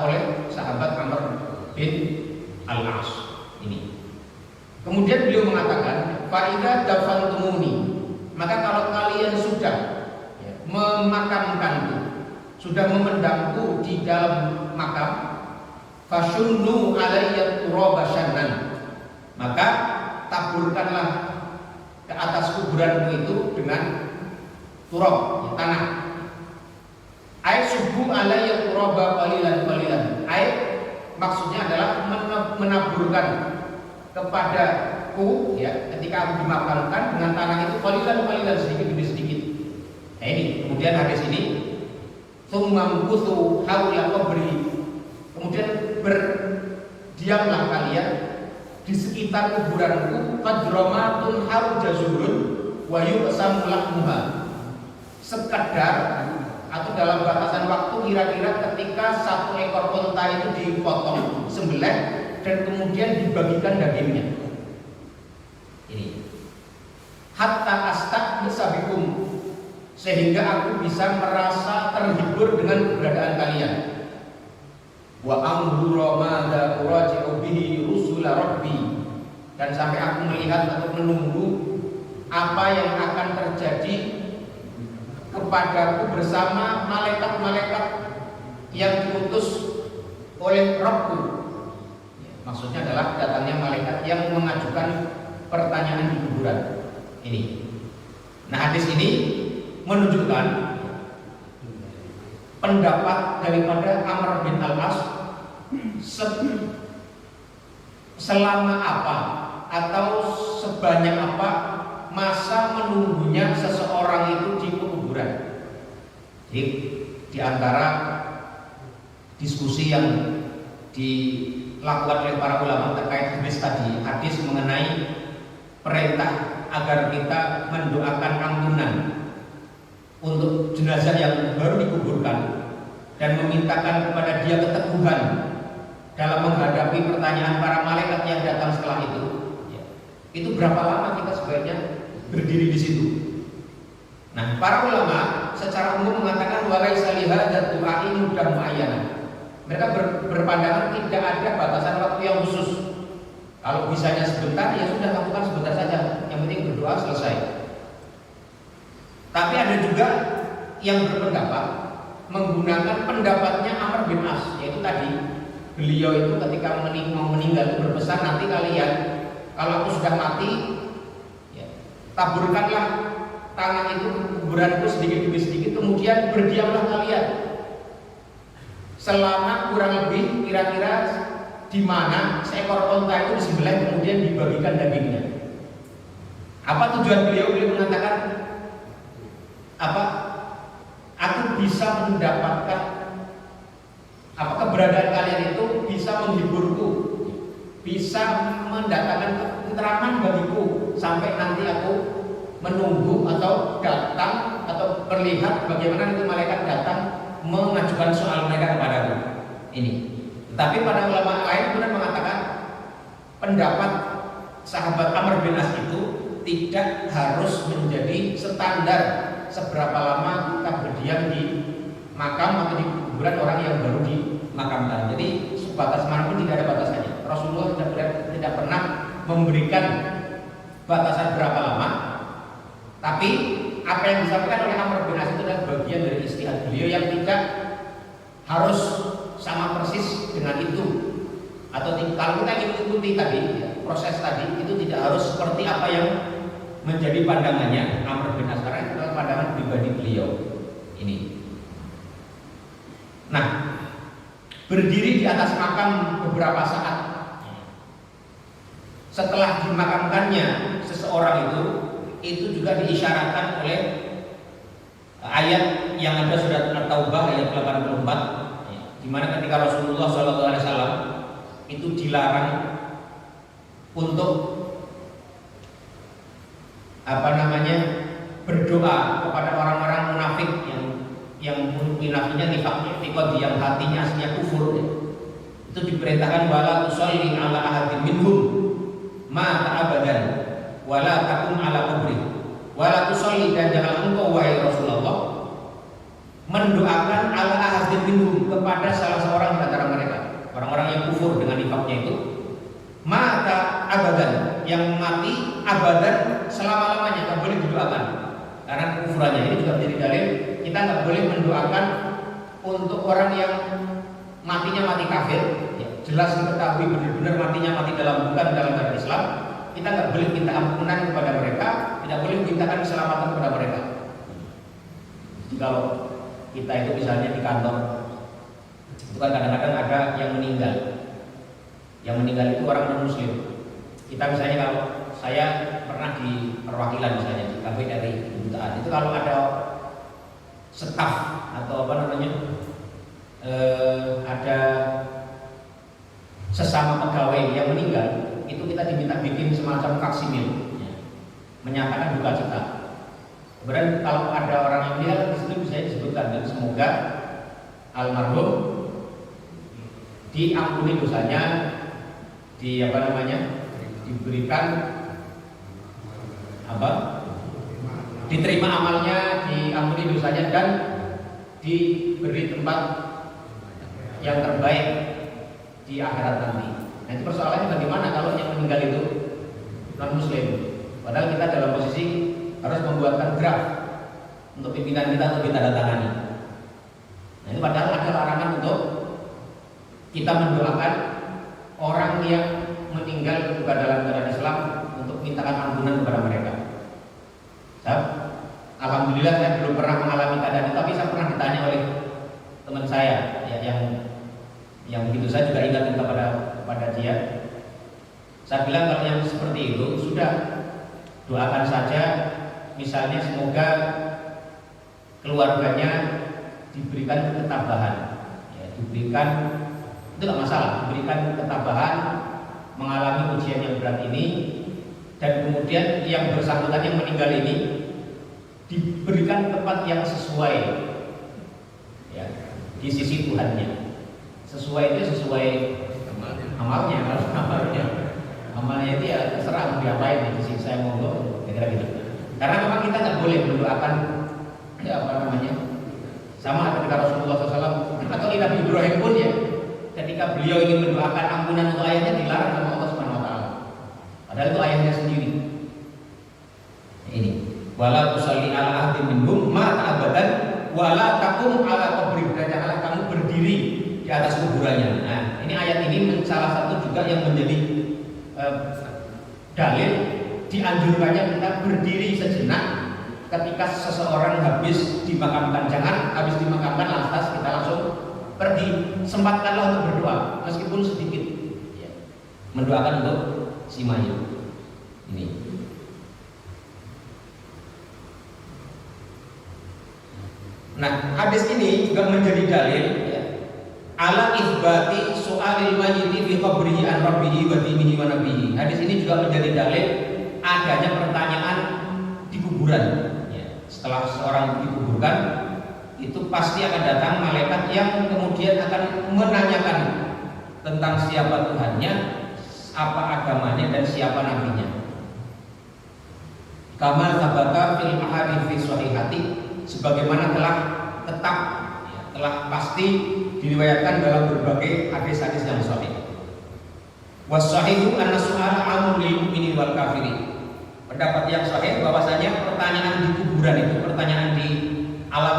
oleh sahabat Amr bin Al-As ini. Kemudian beliau mengatakan, fa'idha dafantumuni, maka kalau kalian sudah memakamkanku, sudah memendamku di dalam makam, fasyunnu alayya turaba syannan, maka taburkanlah ke atas kuburanku itu dengan turab, tanah. Ayat subuh alayya turaba qalilan. Ayat maksudnya adalah menaburkan kepadaku ya, ketika aku dimakamkan dengan tanah itu qalilan sedikit demi sedikit. Nah ini kemudian hadis ini tsumma mkuthu haula qabri, kemudian berdiamlah kalian di sekitar kuburanku, qadromatun harjazurun wa yuqsamu lahmuha, sekedar atau dalam batasan waktu kira-kira ketika satu ekor unta itu dipotong, disembelih dan kemudian dibagikan dagingnya. Ini hatta astaqbisa bikum, sehingga aku bisa merasa terhibur dengan keberadaan kalian. Wa amdura madza uraji'u bihi rusula rabbi, dan sampai aku melihat atau menunggu apa yang akan terjadi kepadaku bersama malaikat-malaikat yang diutus oleh Rabbku. Maksudnya adalah datangnya malaikat yang mengajukan pertanyaan di kuburan ini. Nah, hadis ini menunjukkan pendapat daripada Amr bin Al-As selama apa atau sebanyak apa masa menunggunya seseorang itu di kuburan. Jadi di antara diskusi yang dilakukan oleh para ulama terkait hadis tadi, hadis mengenai perintah agar kita mendoakan ampunan untuk jenazah yang baru dikuburkan dan memintakan kepada dia keteguhan dalam menghadapi pertanyaan para malaikat yang datang setelah itu. Itu berapa lama kita sebaiknya berdiri di situ? Nah, para ulama secara umum mengatakan walaisa lihadzat du'a mudah muayyana. Mereka berpandangan tidak ada batasan waktu yang khusus. Kalau bisanya sebentar, ya sudah lakukan sebentar saja. Yang penting berdoa selesai. Tapi ada juga yang berpendapat menggunakan pendapatnya Amr bin As, yaitu tadi beliau itu ketika mau meninggal itu berpesan, nanti kalian kalau aku sudah mati, ya, taburkanlah tangan itu ke kuburanku sedikit demi sedikit, kemudian berdiamlah kalian selama kurang lebih kira-kira di mana seekor onta itu disembelih kemudian dibagikan dagingnya. Apa tujuan beliau? Beliau mengatakan apa? Aku bisa mendapatkan apa, keberadaan kalian itu bisa menghiburku, bisa mendatangkan keterangan bagiku sampai nanti aku menunggu atau datang atau melihat bagaimana nanti malaikat datang mengajukan soal mereka kepadaku. Ini. Tapi pada ulama lain kemudian mengatakan pendapat sahabat Amr bin As itu tidak harus menjadi standar seberapa lama kita berdiam di makam atau di kuburan orang yang baru dimakamkan. Jadi sebatas manapun tidak ada batasannya. Rasulullah tidak pernah memberikan batasan berapa lama. Tapi apa yang disampaikan oleh Amr bin As itu adalah bagian dari istihad beliau yang tidak harus sama persis dengan itu. Atau kalau kita ingin mengikuti tadi ya, proses tadi itu tidak harus seperti apa yang menjadi pandangannya Amr bin As, karena itu adalah pandangan pribadi beliau ini. Nah, berdiri di atas makam beberapa saat setelah dimakamkannya seseorang itu juga diisyaratkan oleh ayat yang ada surat At-Taubah ayat 84, di mana ketika Rasulullah SAW itu dilarang untuk berdoa kepada orang-orang munafik yang munafiknya nifaknya tikot, yang hatinya aslinya kufur. Itu diperintahkan wala tusalli ala ahadin minhum mata abadan wala takum ala kubri wala tusalli, dan jangan engkau wahai Rasulullah mendoakan ala ahadin minhum kepada salah seorang di antara mereka, orang-orang yang kufur dengan nifaknya itu, mata abadan, yang mati abadan selama-lamanya, tak boleh didoakan karena kekufurannya. Ini juga menjadi dalil kita nggak boleh mendoakan untuk orang yang matinya mati kafir, ya, jelas diketahui benar-benar matinya mati bukan dalam agama Islam. Kita nggak boleh minta ampunan kepada mereka, tidak boleh mintakan keselamatan kepada mereka. Jadi kalau kita itu misalnya di kantor, itu kan kadang-kadang ada yang meninggal. Yang meninggal itu orang non-muslim. Kita misalnya, kalau saya pernah di perwakilan misalnya di KBRI di Kedutaan, itu kalau ada staf atau ada sesama pegawai yang meninggal, itu kita diminta bikin semacam faksimil, menyatakan duka cita. Kemudian kalau ada orang yang meninggal, di situ bisa disebutkan, dan semoga almarhum diampuni dosanya, diberikan diterima amalnya, diampuni dosanya, dan diberi tempat yang terbaik di akhirat nanti. Nah, itu persoalannya bagaimana kalau yang meninggal itu non muslim, padahal kita dalam posisi harus membuatkan draft untuk pimpinan kita untuk ditandatangani. Nah, itu padahal ada larangan untuk kita mendoakan orang yang meninggal juga dalam keadaan Islam untuk mintakan ampunan kepada mereka. Alhamdulillah saya belum pernah mengalami keadaan itu, tapi saya pernah ditanya oleh teman saya ya, yang begitu, saya juga ingat kepada dia. Saya bilang kalau yang seperti itu sudah doakan saja, misalnya semoga keluarganya diberikan ketabahan, ya, diberikan itu nggak masalah, diberikan ketabahan mengalami ujian yang berat ini, dan kemudian yang bersangkutan yang meninggal ini diberikan tempat yang sesuai, ya, di sisi Tuhannya. Sesuai itu sesuai amalnya, kalau amalnya itu ya terserah mau diapain, di sisi saya monggo, kira-kira gitu. Karena memang kita nggak boleh mendoakan, ya apa namanya, sama ketika Rasulullah SAW atau Nabi Ibrahim pun ya, ketika beliau ingin mendoakan ampunan untuk ayahnya dilarang sama Allah Subhanahu Wa Taala. Padahal itu ayahnya sendiri. Ini wala tusalli ala ahdi minhum mata abadan wala takum ala qabri, dan janganlah kamu berdiri di atas kuburannya. Nah, ini ayat ini salah satu juga yang menjadi dalil dianjurkannya kita berdiri sejenak ketika seseorang habis dimakamkan. Jangan habis dimakamkan lantas kita langsung pergi. Sempatkanlah untuk berdoa meskipun sedikit, ya, mendoakan untuk si mayit ini. Nah, hadis ini juga menjadi dalil, ya, ala itsbati su'alil mayyiti fi qabrihi an rabbihi wa dinihi wa nabiyhi. Hadis ini juga menjadi dalil adanya pertanyaan di kuburan, ya. Setelah seorang dikuburkan, itu pasti akan datang malaikat yang kemudian akan menanyakan tentang siapa Tuhannya, apa agamanya, dan siapa nabinya. Kama sabata fil ahadits fi sahihati, sebagaimana telah tetap, ya, telah pasti diriwayatkan dalam berbagai hadis-hadis yang sahih. Wasahihu anna su'ala amun lil mu'minin wal kafirin. Pendapat yang sahih bahwasanya pertanyaan di kuburan itu, pertanyaan di alam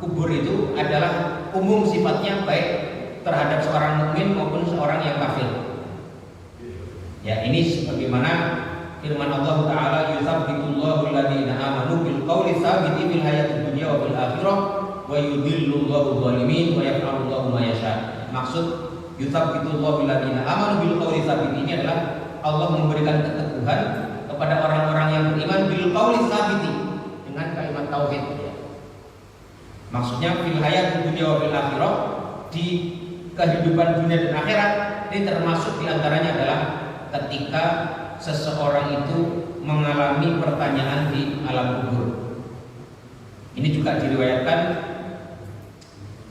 kubur itu adalah umum sifatnya, baik terhadap seorang mukmin maupun seorang yang kafir. Ya, ini sebagaimana firman Allah Ta'ala, yutsabbitullahu alladziina aamanu bil qawli tsabiti fil hayatid dunya wa fil akhirah wa yudhillullahu dzalimin wa yaf'alullahu ma yasha. Maksud yutsabbitullahu alladziina aamanu bil qawli tsabiti ini adalah Allah memberikan keteguhan kepada orang-orang yang beriman bil qawli tsabiti, dengan kalimat tauhid, ya. Maksudnya fil hayatid dunya wa fil akhirah, di kehidupan dunia dan akhirat. Ini termasuk diantaranya adalah ketika seseorang itu mengalami pertanyaan di alam kubur. Ini juga diriwayatkan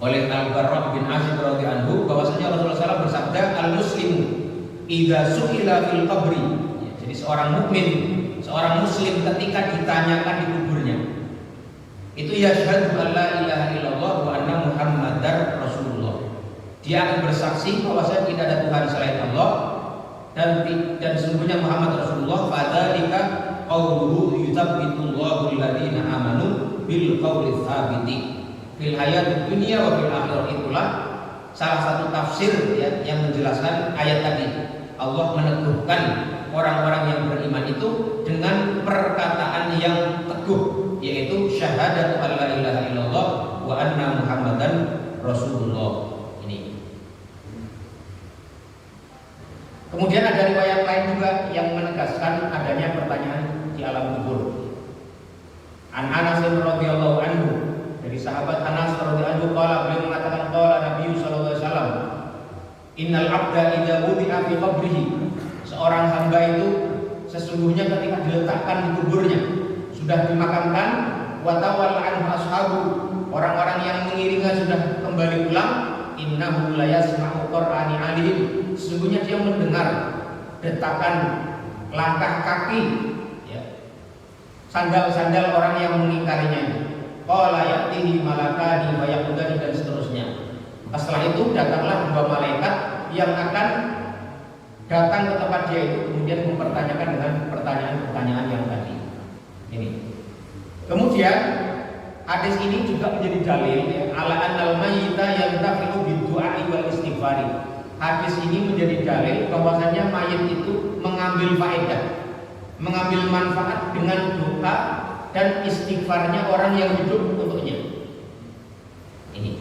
oleh Al-Barra bin Azib radhiyallahu anhu bahwasanya Rasulullah SAW bersabda, al-muslimu idza su'ila fil qabri. Ya, jadi seorang mukmin, seorang muslim ketika ditanyakan di kuburnya, itu yashhadu an la ilaha illallah wa anna muhammadar rasulullah. Dia akan bersaksi bahwasanya tidak ada Tuhan selain Allah dan sesungguhnya Muhammad Rasulullah. Fadzalika qauluhu yutsabbitullahu alladziina amanu bil qawli tsabiti fil hayatid dunya wa fil akhirah. Itulah salah satu tafsir, ya, yang menjelaskan ayat tadi. Allah meneguhkan orang-orang yang beriman itu dengan perkataan yang teguh, yaitu syahadatu alla ilaha illallah wa anna muhammadan rasulullah. Kemudian ada riwayat lain juga yang menegaskan adanya pertanyaan di alam kubur. An Anas radhiyallahu anhu, dari sahabat Anas radhiyallahu anhu, beliau mengatakan, qala Nabi sallallahu alaihi wasallam, innal abda idza wudi'a fi qabrihi, seorang hamba itu sesungguhnya ketika diletakkan di kuburnya, sudah dimakamkan, wa tawalla anhu ashabu, orang-orang yang mengiringinya sudah kembali pulang, innahu la yasma'u qur'ani alihim, sesungguhnya dia mendengar detakan langkah kaki, ya, sandal-sandal orang yang mengingkarinya. Qala ya'tihi malakani wa yaqudani, dan seterusnya. Setelah itu datanglah dua malaikat yang akan datang ke tempat dia itu, kemudian mempertanyakan dengan pertanyaan-pertanyaan yang tadi. Ini. Kemudian hadis ini juga menjadi dalil, ya, ala annal mayyita yantafi'u bid-du'a wal istighfari. Hadis ini menjadi dalil bahwasanya mayit itu mengambil faedah, mengambil manfaat dengan doa dan istighfarnya orang yang hidup untuknya. Ini.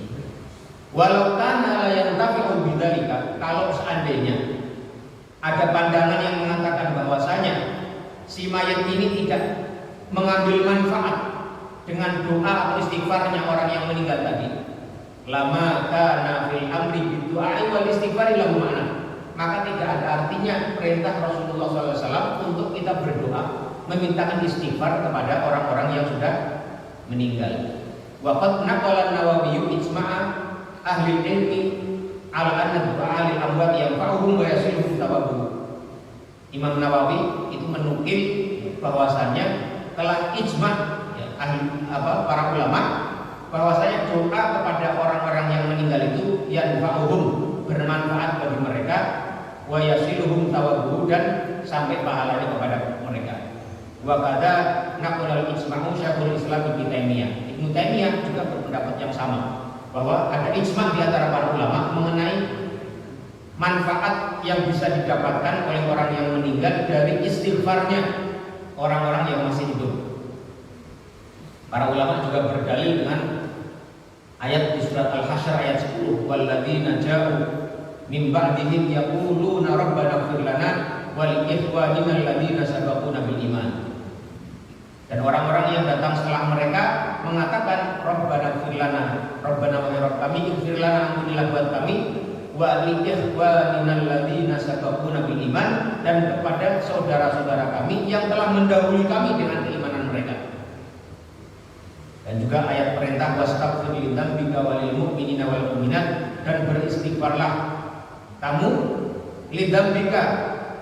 Walau kana la yantafi'u bidzalika, kalau seandainya ada pandangan yang mengatakan bahwasanya si mayit ini tidak mengambil manfaat dengan doa atau istighfarnya orang yang meninggal tadi, lama kana fil amri bidu'a wal istighfar lahu ma'na, maka tidak ada artinya perintah Rasulullah SAW untuk kita berdoa memintakan istighfar kepada orang-orang yang sudah meninggal. Waqad naqala an-Nawawi ijma'a ahli ilmi ala anna du'a lil amwat yanfa'uhum wa yasiluhum thawabuhu. Imam Nawawi itu menukil bahwasanya telah ijma' para ulama bahwasanya doa kepada orang-orang yang meninggal itu yanfa'uhum, bermanfaat bagi mereka, wa yasiluhum thawabuhu, dan sampai pahalanya kepada mereka. Wa qad naqala al-ijma'u Syekhul Islam Ibnu Taimiyah. Ibnu Taimiyah juga berpendapat yang sama, bahwa ada ijma' di antara para ulama mengenai manfaat yang bisa didapatkan oleh orang yang meninggal dari istighfarnya orang-orang yang masih hidup. Para ulama juga berdalil dengan ayat di surat Al-Hasyr ayat 10, walladzina ja'u min ba'dihim yaquluna rabbana ighfir lana wa li ikhwanina alladzina sabaquna bil iman. Dan orang-orang yang datang setelah mereka mengatakan rabbana ighfir lana, rabbana wa ya rabb kami, ighfir lana, ampunilah buat kami, wa li ikhwanina alladzina sabaquna bil iman, dan kepada saudara-saudara kami yang telah mendahului kami dengan keimanan mereka. Dan juga ayat perintah wastaghfir lidzambika walil mu'minina wal mu'minat, dan beristighfarlah kamu lidzambika,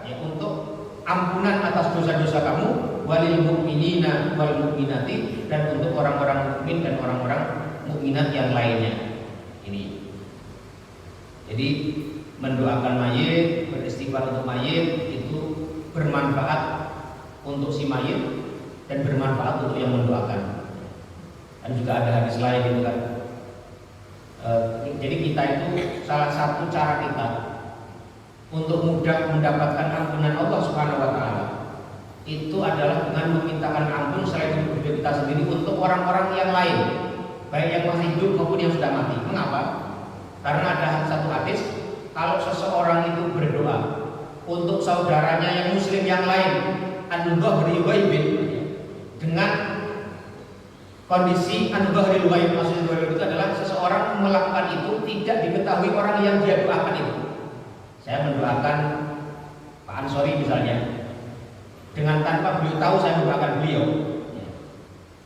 ya, untuk ampunan atas dosa-dosa kamu, walil mu'minina wal mu'minati, dan untuk orang-orang mukmin dan orang-orang mukminat yang lainnya. Ini. Jadi mendoakan mayit, beristighfar untuk mayit itu bermanfaat untuk si mayit dan bermanfaat untuk yang mendoakan. Dan juga ada hadis lain itu kan. Jadi kita itu salah satu cara kita untuk mudah mendapatkan ampunan Allah Subhanahu wa taala itu adalah dengan memintakan ampun selain untuk diri kita sendiri untuk orang-orang yang lain, baik yang masih hidup maupun yang sudah mati. Mengapa? Karena ada satu hadis, kalau seseorang itu berdoa untuk saudaranya yang muslim yang lain, an-dhahri ghaibin, dengan kondisi an-dhahril ghaib, maksudnya ghaib itu adalah seseorang melakukan itu tidak diketahui orang yang dia doakan itu. Saya mendoakan Pak Ansori misalnya, dengan tanpa beliau tahu saya mendoakan beliau,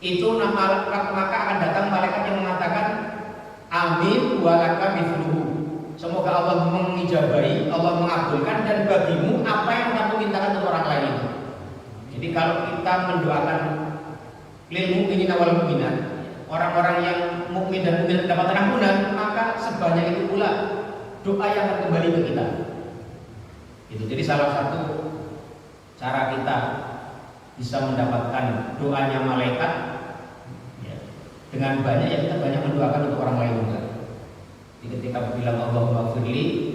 itu maka akan datang malaikat yang mengatakan amin walaka mithluhu, semoga Allah mengijabahi, Allah mengabulkan, dan bagimu apa yang kamu mintakan untuk orang lain itu. Jadi kalau kita mendoakan lil mu'minina wal mu'minat, orang-orang yang mukmin dan mukminat dapat ampunan, maka sebanyak itu pula doa yang akan kembali ke kita. Itu jadi salah satu cara kita bisa mendapatkan doanya malaikat, ya, dengan banyak ya kita banyak mendoakan untuk orang lain juga. Jadi ketika bilang Allahumma firli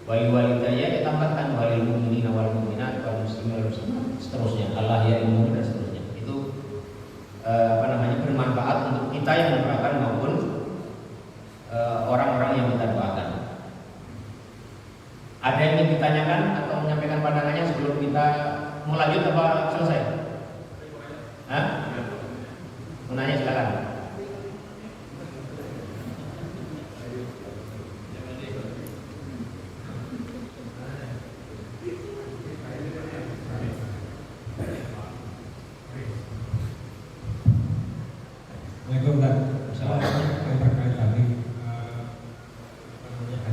wali walidayya, ya tambahkan walil mu'minina wal mu'minat wal muslimin wal muslimat, seterusnya Allah ya ilmu dan seterusnya. Itu bermanfaat untuk kita yang mendoakan maupun orang-orang yang kita doakan. Ada yang ingin ditanyakan atau menyampaikan pandangannya sebelum kita mau lanjut apa selesai? Hah? Mau nanya silakan.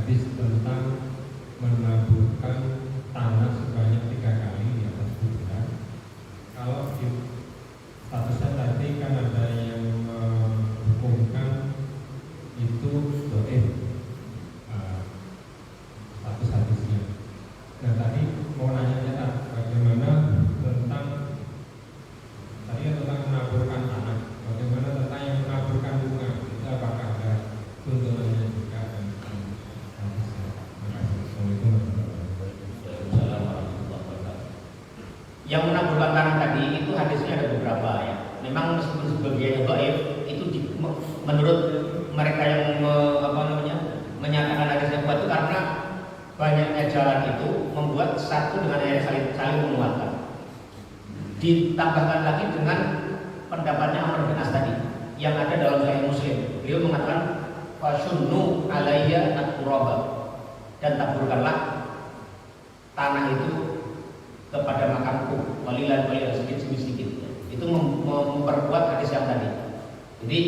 Hadis tentang menaburkan tanah sebanyak 3 kali di atas kuburan. Kalau di statusnya tadi kan ada yang menghukumkan itu doib status hadisnya. Dan tadi mau nanya bagaimana tentang tadi tentang menaburkan tanah, bagaimana tentang yang menaburkan bunga, itu apakah ada tuntunannya juga? Yang menaburkan tanah tadi itu hadisnya ada beberapa ya. Memang meskipun sebagiannya dhaif, itu menurut mereka yang menyatakan hadisnya kuat itu karena banyaknya jalan itu membuat satu dengan yang saling menguatkan. Ditambahkan lagi dengan pendapatnya Amr bin As tadi. yang ada dalam Sahih Muslim. Beliau mengatakan fasunnu alayya at-turaba, dan taburkanlah tanah itu kepada makamku, walilan sedikit. Itu memperkuat hadis yang tadi. Jadi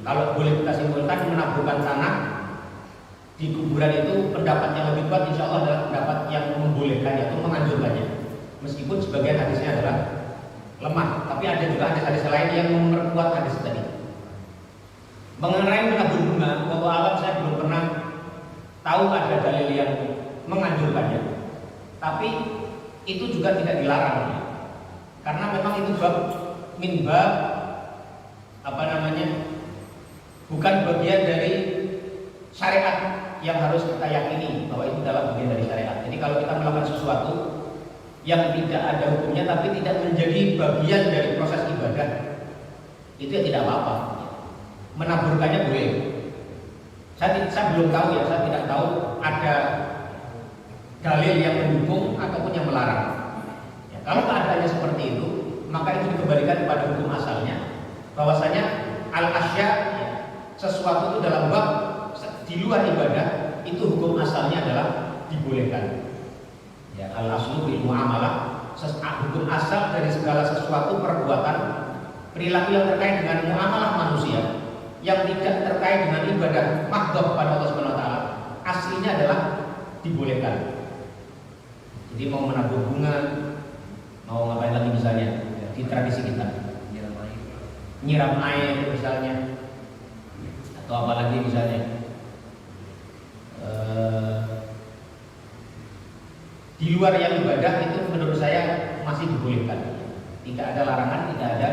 kalau boleh kita simpulkan, menaburkan tanah di kuburan itu pendapatnya lebih kuat insya Allah adalah pendapat yang membolehkan, yaitu menganjurkannya. Meskipun sebagian hadisnya adalah lemah, tapi ada juga hadis-hadis lain yang memperkuat hadis tadi. Mengenai menabur bunga, bahwa alam saya belum pernah tahu ada dalil yang menganjurkannya. Tapi itu juga tidak dilarang, karena memang itu bab bukan bagian dari syariat yang harus kita yakini bahwa itu adalah bagian dari syariat. Jadi kalau kita melakukan sesuatu yang tidak ada hukumnya tapi tidak menjadi bagian dari proses ibadah, itu ya tidak apa-apa. Menaburkannya boleh. Saya belum tahu ya, saya tidak tahu ada dalil yang mendukung ataupun yang melarang. Ya, kalau keadaannya seperti itu, maka itu dikembalikan kepada hukum asalnya, bahwasanya al-asya, ya, sesuatu itu dalam bab di luar ibadah, itu hukum asalnya adalah dibolehkan. Ya, al-aslu bil muamalah, hukum asal dari segala sesuatu perbuatan perilaku yang terkait dengan muamalah manusia yang tidak terkait dengan ibadah mahdhah kepada Allah Subhanahu wa taala, aslinya adalah dibolehkan. Jadi mau menabur bunga, mau ngapain lagi misalnya, ya, di tradisi kita nyiram air misalnya, atau apa lagi misalnya, di luar yang ibadah, itu menurut saya masih dibolehkan. Tidak ada larangan, tidak ada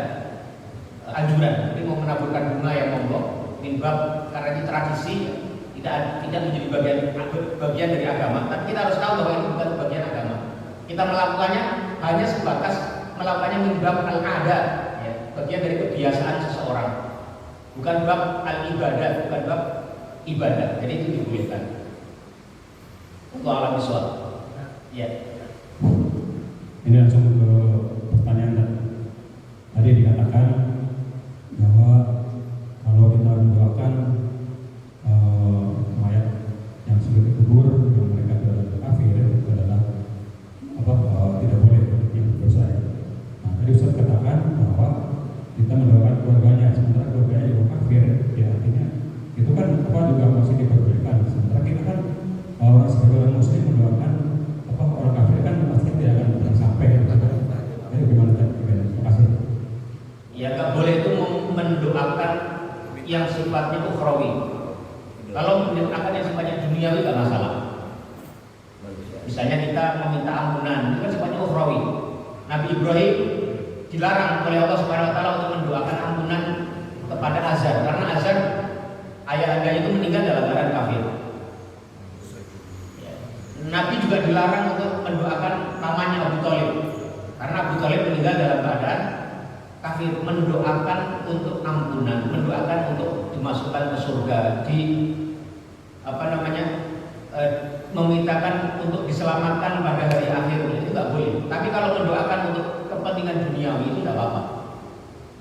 anjuran. Jadi mau menaburkan bunga yang monggo, minbab karena ini tradisi, tidak menjadi bagian dari agama. Tapi kita harus tahu bahwa itu bukan bagian agama. Kita melakukannya hanya sebatas melakukannya minbab al-'adah, ya, bagian dari kebiasaan seseorang. Bukan bab al-ibadah, bukan bab ibadah. Jadi itu dibolehkan. Untuk alam visual. Ya. Ini langsung ke pertanyaan tadi dikatakan bahwa kalau kita mendoakan mayat yang sudah dikubur yang mereka adalah kafir, itu adalah tidak boleh yang berdosa. Nah, tadi Ustaz katakan bahwa kita mendoakan keluarganya, sementara keluarganya juga kafir, ya artinya itu kan juga masih diperbolehkan. Sementara kita kan orang sebagai orang muslim mendoakan orang kafir kan pasti tidak akan pernah sampai. Jadi gimana tadi? Terima kasih. Ya, nggak boleh itu mendoakan yang sifatnya ukhrawi. Kalau mendoakan yang sifatnya duniawi nggak masalah. Misalnya kita meminta ampunan, itu kan sifatnya ukhrawi. Nabi Ibrahim dilarang oleh Allah Subhanahu wa taala untuk mendoakan ampunan kepada Azar, karena Azar ayah-ayahnya itu meninggal dalam keadaan kafir. Nabi juga dilarang untuk mendoakan pamannya Abu Thalib, karena Abu Thalib meninggal dalam keadaan kafir. Mendoakan untuk ampunan, mendoakan untuk dimasukkan ke surga, memintakan untuk diselamatkan pada hari akhir, itu nggak boleh. Tapi kalau mendoakan untuk kepentingan duniawi itu tidak apa-apa.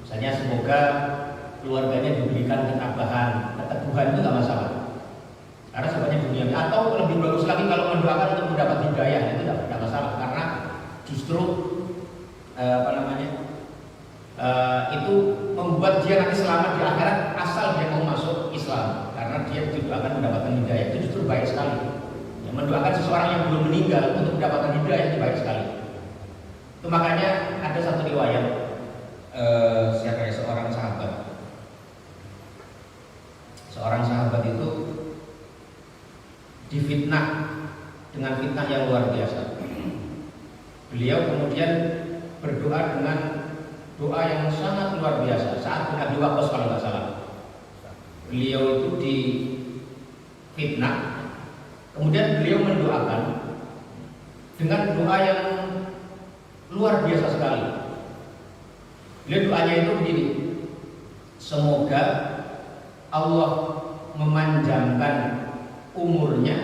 Misalnya semoga keluarganya diberikan ketabahan, keteguhan, itu nggak masalah. Karena sebenarnya duniawi. Atau lebih bagus lagi kalau mendoakan untuk mendapat hidayah, itu tidak masalah, karena justru itu membuat dia nanti selamat di akhirat asal dia mau masuk Islam, karena dia juga akan mendapatkan hidayah. Itu justru baik sekali. Ya, mendoakan seseorang yang belum meninggal untuk mendapatkan hidayah itu baik sekali. Itu makanya ada satu riwayat seorang sahabat itu difitnah dengan fitnah yang luar biasa. Beliau kemudian berdoa dengan doa yang sangat luar biasa. Sa'ad bin Abi Waqqas kalau nggak salah. Beliau itu difitnah, kemudian beliau mendoakan dengan doa yang luar biasa sekali. Beliau doanya itu begini: semoga Allah memanjangkan umurnya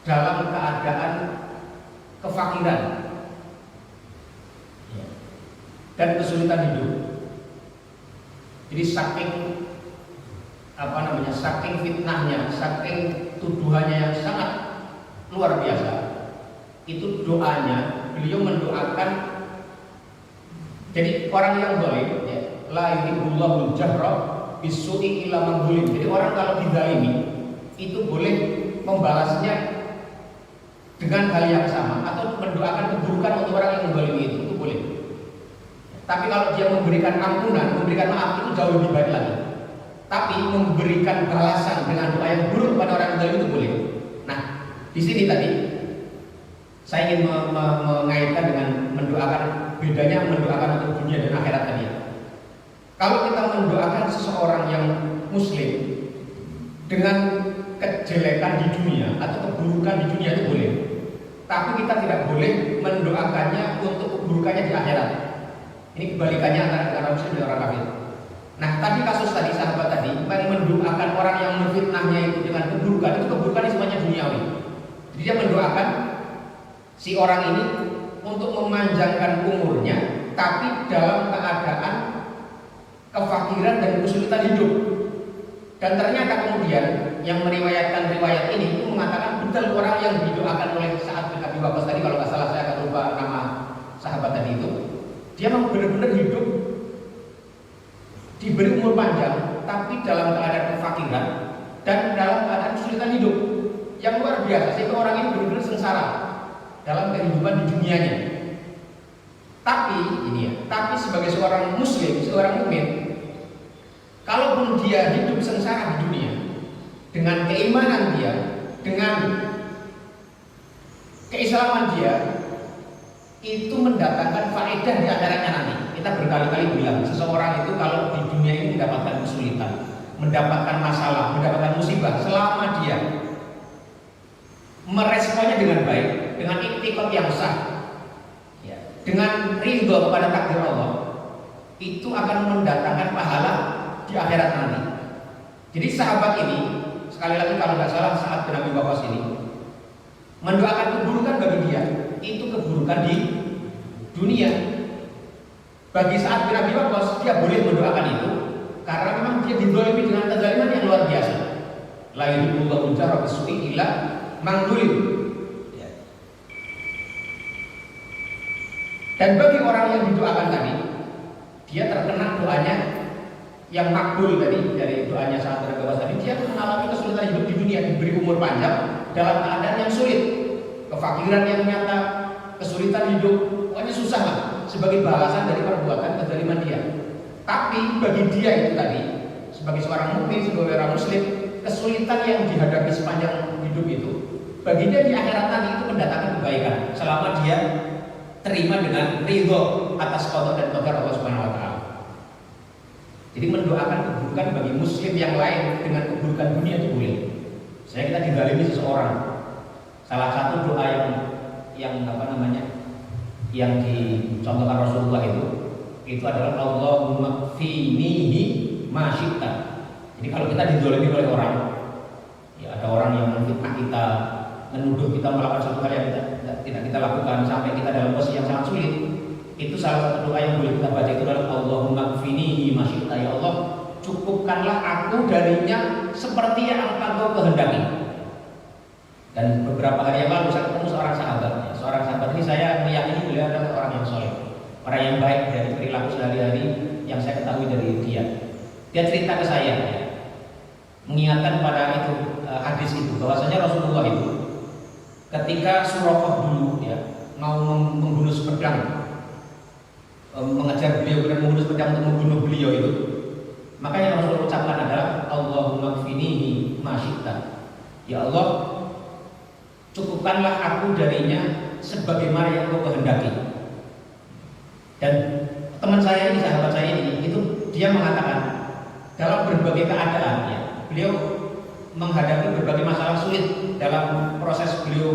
dalam keadaan kefakiran dan kesulitan hidup. Jadi saking saking fitnahnya, saking tuduhannya yang sangat luar biasa, itu doanya beliau mendoakan. Jadi orang yang zalim, ya, la yuhibbullahu jahra bisu'i illa man zulim. Jadi orang kalau dizalimi itu boleh membalasnya dengan hal yang sama atau mendoakan keburukan untuk orang yang menzalimi itu boleh. Tapi kalau dia memberikan ampunan, memberikan maaf, itu jauh lebih baik lagi. Tapi memberikan balasan dengan doa yang buruk kepada orang yang zalim itu boleh. Nah, di sini tadi saya ingin mengaitkan dengan mendoakan, bedanya mendoakan untuk dunia dan akhirat tadi. Kalau kita mendoakan seseorang yang muslim dengan kejelekan di dunia atau keburukan di dunia itu boleh. Tapi kita tidak boleh mendoakannya untuk keburukannya di akhirat. Ini kebalikannya antara orang muslim dan orang kafir. Nah, tadi kasus tadi sahabat tadi mendoakan orang yang memfitnahnya itu dengan keburukan, itu keburukan semuanya duniawi. Jadi dia mendoakan si orang ini untuk memanjangkan umurnya, tapi dalam keadaan kefakiran dan kesulitan hidup. Dan ternyata kemudian yang meriwayatkan riwayat ini itu mengatakan betul orang yang didoakan oleh Sa'ad bin Abi Waqqas tadi, kalau nggak salah saya akan lupa nama sahabat tadi itu, dia memang benar-benar hidup diberi umur panjang tapi dalam keadaan kefakiran dan dalam keadaan kesulitan hidup yang luar biasa, sehingga orang ini benar-benar sengsara dalam kehidupan di dunianya. Tapi sebagai seorang muslim, seorang mukmin, kalaupun dia hidup sengsara di dunia, dengan keimanan dia, dengan keislaman dia, itu mendatangkan faedah di akhiratnya nanti. Kita berkali-kali bilang, seseorang itu kalau di dunia ini mendapatkan kesulitan, mendapatkan masalah, mendapatkan musibah, selama dia meresponnya dengan baik, dengan iktikad yang sah, dengan ridho kepada takdir Allah, itu akan mendatangkan pahala di akhirat nanti. Jadi sahabat ini, sekali lagi kalau nggak salah Sa'ad bin Abi Waqqas ini mendoakan keburukan bagi dia, itu keburukan di dunia. Bagi Sa'ad bin Abi Waqqas, dia boleh mendoakan itu karena memang dia dizalimi dengan kezaliman yang luar biasa. La yuhibbullahu jahra bisu'i illa man zulim. Dan bagi orang yang didoakan tadi, dia terkena doanya yang makbul tadi, dari doanya Sa'ad bin Abi Waqqas tadi, dia mengalami kesulitan hidup di dunia, diberi umur panjang dalam keadaan yang sulit, kefakiran yang nyata, kesulitan hidup, pokoknya susah lah, sebagai balasan dari perbuatan kezaliman dia. Tapi bagi dia itu tadi, sebagai seorang mukmin, sebagai orang muslim, kesulitan yang dihadapi sepanjang hidup itu, bagi dia di akhirat nanti itu mendatangkan kebaikan selama dia terima dengan ridho atas qada dan qadar Allah Subhanahu wa taala. Jadi mendoakan keburukan bagi muslim yang lain dengan keburukan dunia itu boleh. Saya kita dizalimi seseorang, salah satu doa yang dicontohkan Rasulullah itu adalah Allahumma kfinihi ma syi'ta. Jadi kalau kita dizalimi oleh orang, ya ada orang yang memfitnah kita, menuduh kita melakukan suatu hal yang tidak kita lakukan sampai kita dalam posisi yang sangat sulit, itu salah satu doa yang boleh kita baca itu adalah Allahumma kfinihi ma syi'ta. Ya Allah, cukupkanlah aku darinya seperti yang Engkau kehendaki. Dan beberapa hari yang lalu saya ketemu seorang sahabat ini, saya meyakini beliau adalah orang yang soleh, orang yang baik dari perilaku sehari-hari yang saya ketahui dari dia. Dia cerita ke saya, mengingatkan pada itu hadis itu, bahwasanya Rasulullah itu ketika Suraqah dulu mau membunuh sepedang, mengejar beliau dan membunuh sepedang untuk membunuh beliau itu, maka yang Rasulullah ucapkan adalah Allahumma kfinihi ma syi'ta. Ya Allah, cukupkanlah aku darinya sebagaimana yang Kau kehendaki. Dan teman saya ini, sahabat saya ini, itu dia mengatakan dalam berbagai keadaan beliau menghadapi berbagai masalah sulit dalam proses beliau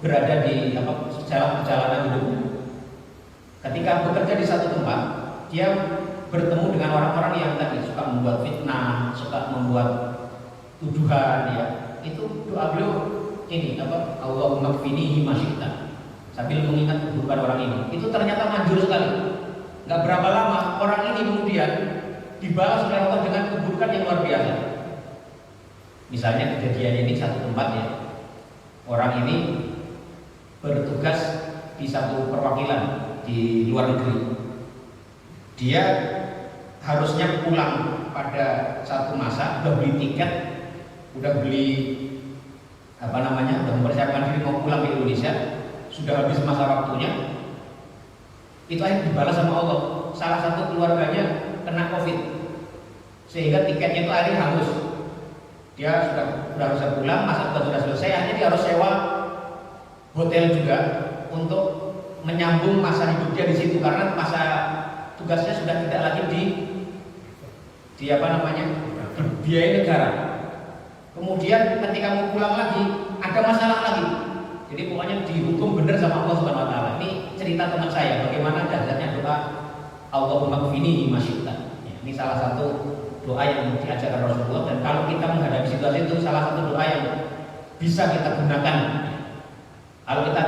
berada di perjalanan hidupnya. Ketika bekerja di satu tempat, dia bertemu dengan orang-orang yang tadi suka membuat fitnah, suka membuat tuduhan, itu doa beliau ini Allahumma kfinihi ma syi'ta, sambil mengingat keburukan orang ini. Itu ternyata manjur sekali. Gak berapa lama orang ini kemudian dibalas oleh Allah dengan keburukan yang luar biasa. Misalnya kejadian ini satu tempat ya, orang ini bertugas di satu perwakilan di luar negeri. Dia harusnya pulang pada satu masa, udah beli tiket, udah beli udah mempersiapkan diri mau pulang ke Indonesia, sudah habis masa waktunya. Itu akhirnya dibalas sama Allah. Salah satu keluarganya kena COVID, sehingga tiketnya itu akhirnya hangus. Dia sudah harus pulang, masa tugas sudah selesai, akhirnya dia harus sewa hotel juga untuk menyambung masa hidup dia di situ, karena masa tugasnya sudah tidak lagi biaya negara. Kemudian ketika mau pulang lagi ada masalah lagi. Jadi pokoknya dihukum benar sama Allah Subhanahu wa taala. Ini cerita teman saya bagaimana dahsyatnya doa Allahumma qfini ma syi'ta. Ini salah satu doa yang diajarkan Rasulullah, dan kalau kita menghadapi situasi itu salah satu doa yang bisa kita gunakan. Kalau kita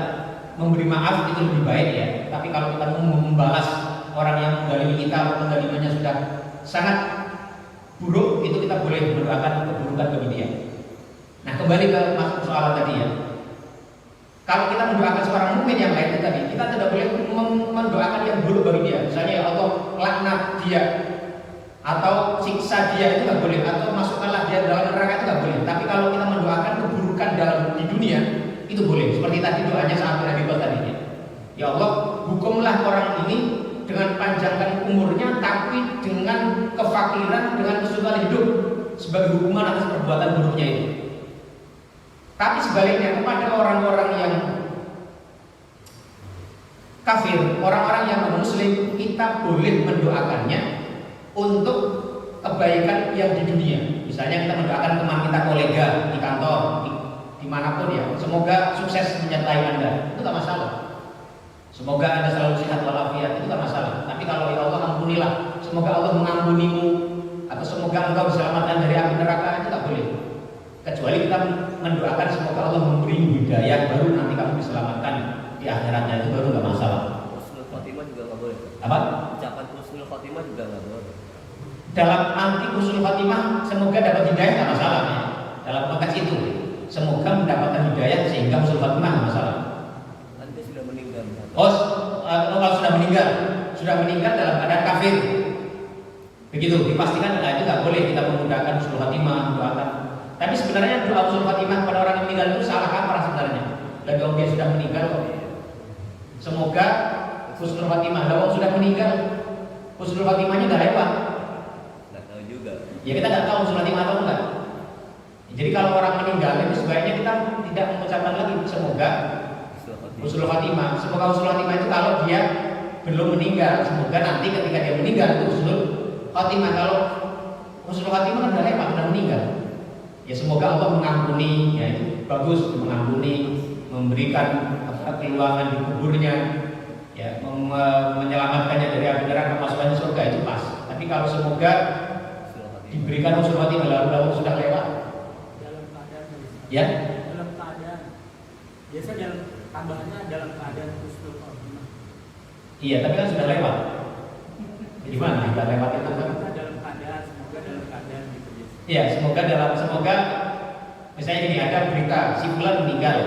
memberi maaf itu lebih baik ya, tapi kalau kita mau membalas orang yang mendalimi kita atau mendalimanya sudah sangat buruk, itu kita boleh mendoakan keburukan bagi dia. Nah, kembali ke masuk soalan tadi ya. Kalau kita mendoakan seorang mukmin yang lain tadi, kita tidak boleh mendoakan yang buruk bagi dia. Misalnya ya Allah laknat dia, atau siksa dia, itu nggak boleh, atau masukkanlah dia dalam neraka, itu nggak boleh. Tapi kalau kita mendoakan keburukan di dunia, itu boleh. Seperti tadi doanya sahabat Nabi tadi. Ya Allah, hukumlah orang ini dengan panjangkan umurnya, tapi dengan kefakiran, dengan kesulitan hidup sebagai hukuman atas perbuatan buruknya itu. Tapi sebaliknya kepada orang-orang yang kafir, orang-orang yang non-muslim, kita boleh mendoakannya untuk kebaikan yang di dunia. Misalnya kita mendoakan teman kita, kolega di kantor, dimanapun ya, semoga sukses menyertai Anda, itu tak masalah. Semoga Anda selalu sehat walafiat, itu tak masalah. Tapi kalau ya Allah ampunilah, semoga Allah mengampunimu, atau semoga engkau diselamatkan dari api neraka, itu tak boleh. Kecuali kita mendoakan semoga Allah memberi hidayah, baru nanti kamu diselamatkan di akhiratnya, itu baru nggak masalah. Husnul khotimah juga nggak boleh. Apa? Ucapan husnul khotimah juga nggak boleh. Dalam anti husnul khotimah, semoga dapat hidayah nggak masalah ya. Dalam konteks itu, semoga mendapatkan hidayah sehingga husnul khotimah nggak masalah. Kan dia sudah meninggal. Kalau sudah meninggal dalam keadaan kafir, begitu dipastikan itu nggak boleh kita menggunakan husnul khotimah, mendoakan. Tapi sebenarnya doa husnul khotimah kepada orang yang meninggal itu salah kaprah sebenarnya. Dan kalau dia sudah meninggal, semoga husnul khotimah. Kalau sudah meninggal, husnul khotimahnya nggak lewat. Nggak tahu juga. Ya kita nggak tahu husnul khotimah atau enggak. Jadi kalau orang meninggal itu sebaiknya kita tidak mengucapkan lagi semoga husnul khotimah. Semoga husnul khotimah itu kalau dia belum meninggal. Semoga nanti ketika dia meninggal itu husnul khotimah. Kalau husnul khotimah kan udah lewat, udah meninggal. Ya semoga Allah mengampuni, ya itu bagus, mengampuni, memberikan keluangan di kuburnya, ya menyelamatkannya dari api neraka, masukkannya surga, itu pas. Tapi kalau semoga diberikan husnul khotimah lalu sudah lewat, dalam keadaan ya dalam keadaan biasa dalam tambahannya dalam keadaan husnul khotimah. iya, tapi kan sudah lewat. Gimana kita lewat itu kan? Dalam keadaan, semoga dalam keadaan gitu biasa. Iya, semoga misalnya ini ada berita si fulan meninggal,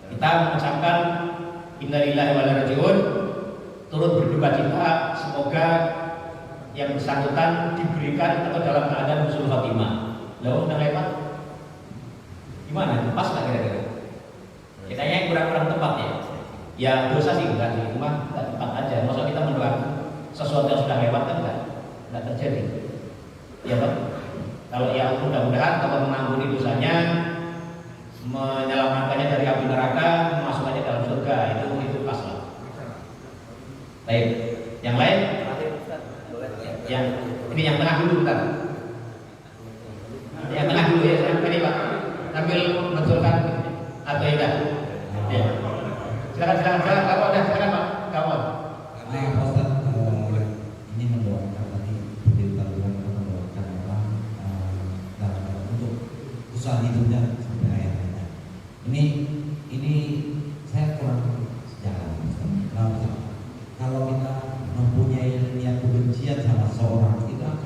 kita mengucapkan innalillahi wa inna ilaihi raji'un, turut berduka cita, semoga yang bersangkutan diberikan atau dalam keadaan husnul khotimah. Lalu sudah lewat, gimana? Pas nggak kira-kira? Kitanya yang kurang-kurang tepat ya. Ya dosa sih enggak sih, cuma nggak tepat aja. Maksudnya kita mendoakan sesuatu yang sudah lewat kan nggak terjadi. Ya Pak. Kalau ya mudah-mudahan Allah mengampuni dosanya, menyelamatkannya dari api neraka, memasukkannya dalam surga, itu pas lah. Baik, yang lain? Yang ini yang tengah dulu bentar. Yang tengah dulu ya, ini Pak. Sambil betulkan atau tidak? Ya. Silakan kalau ada silakan Pak. Kawan. Karena Ustaz ini mendoakan tadi berita mendoakan orang untuk usaha hidupnya sampai akhirnya. Ini saya kurang sejalan. Nah, kalau kita mempunyai niat kebencian sama seorang, kita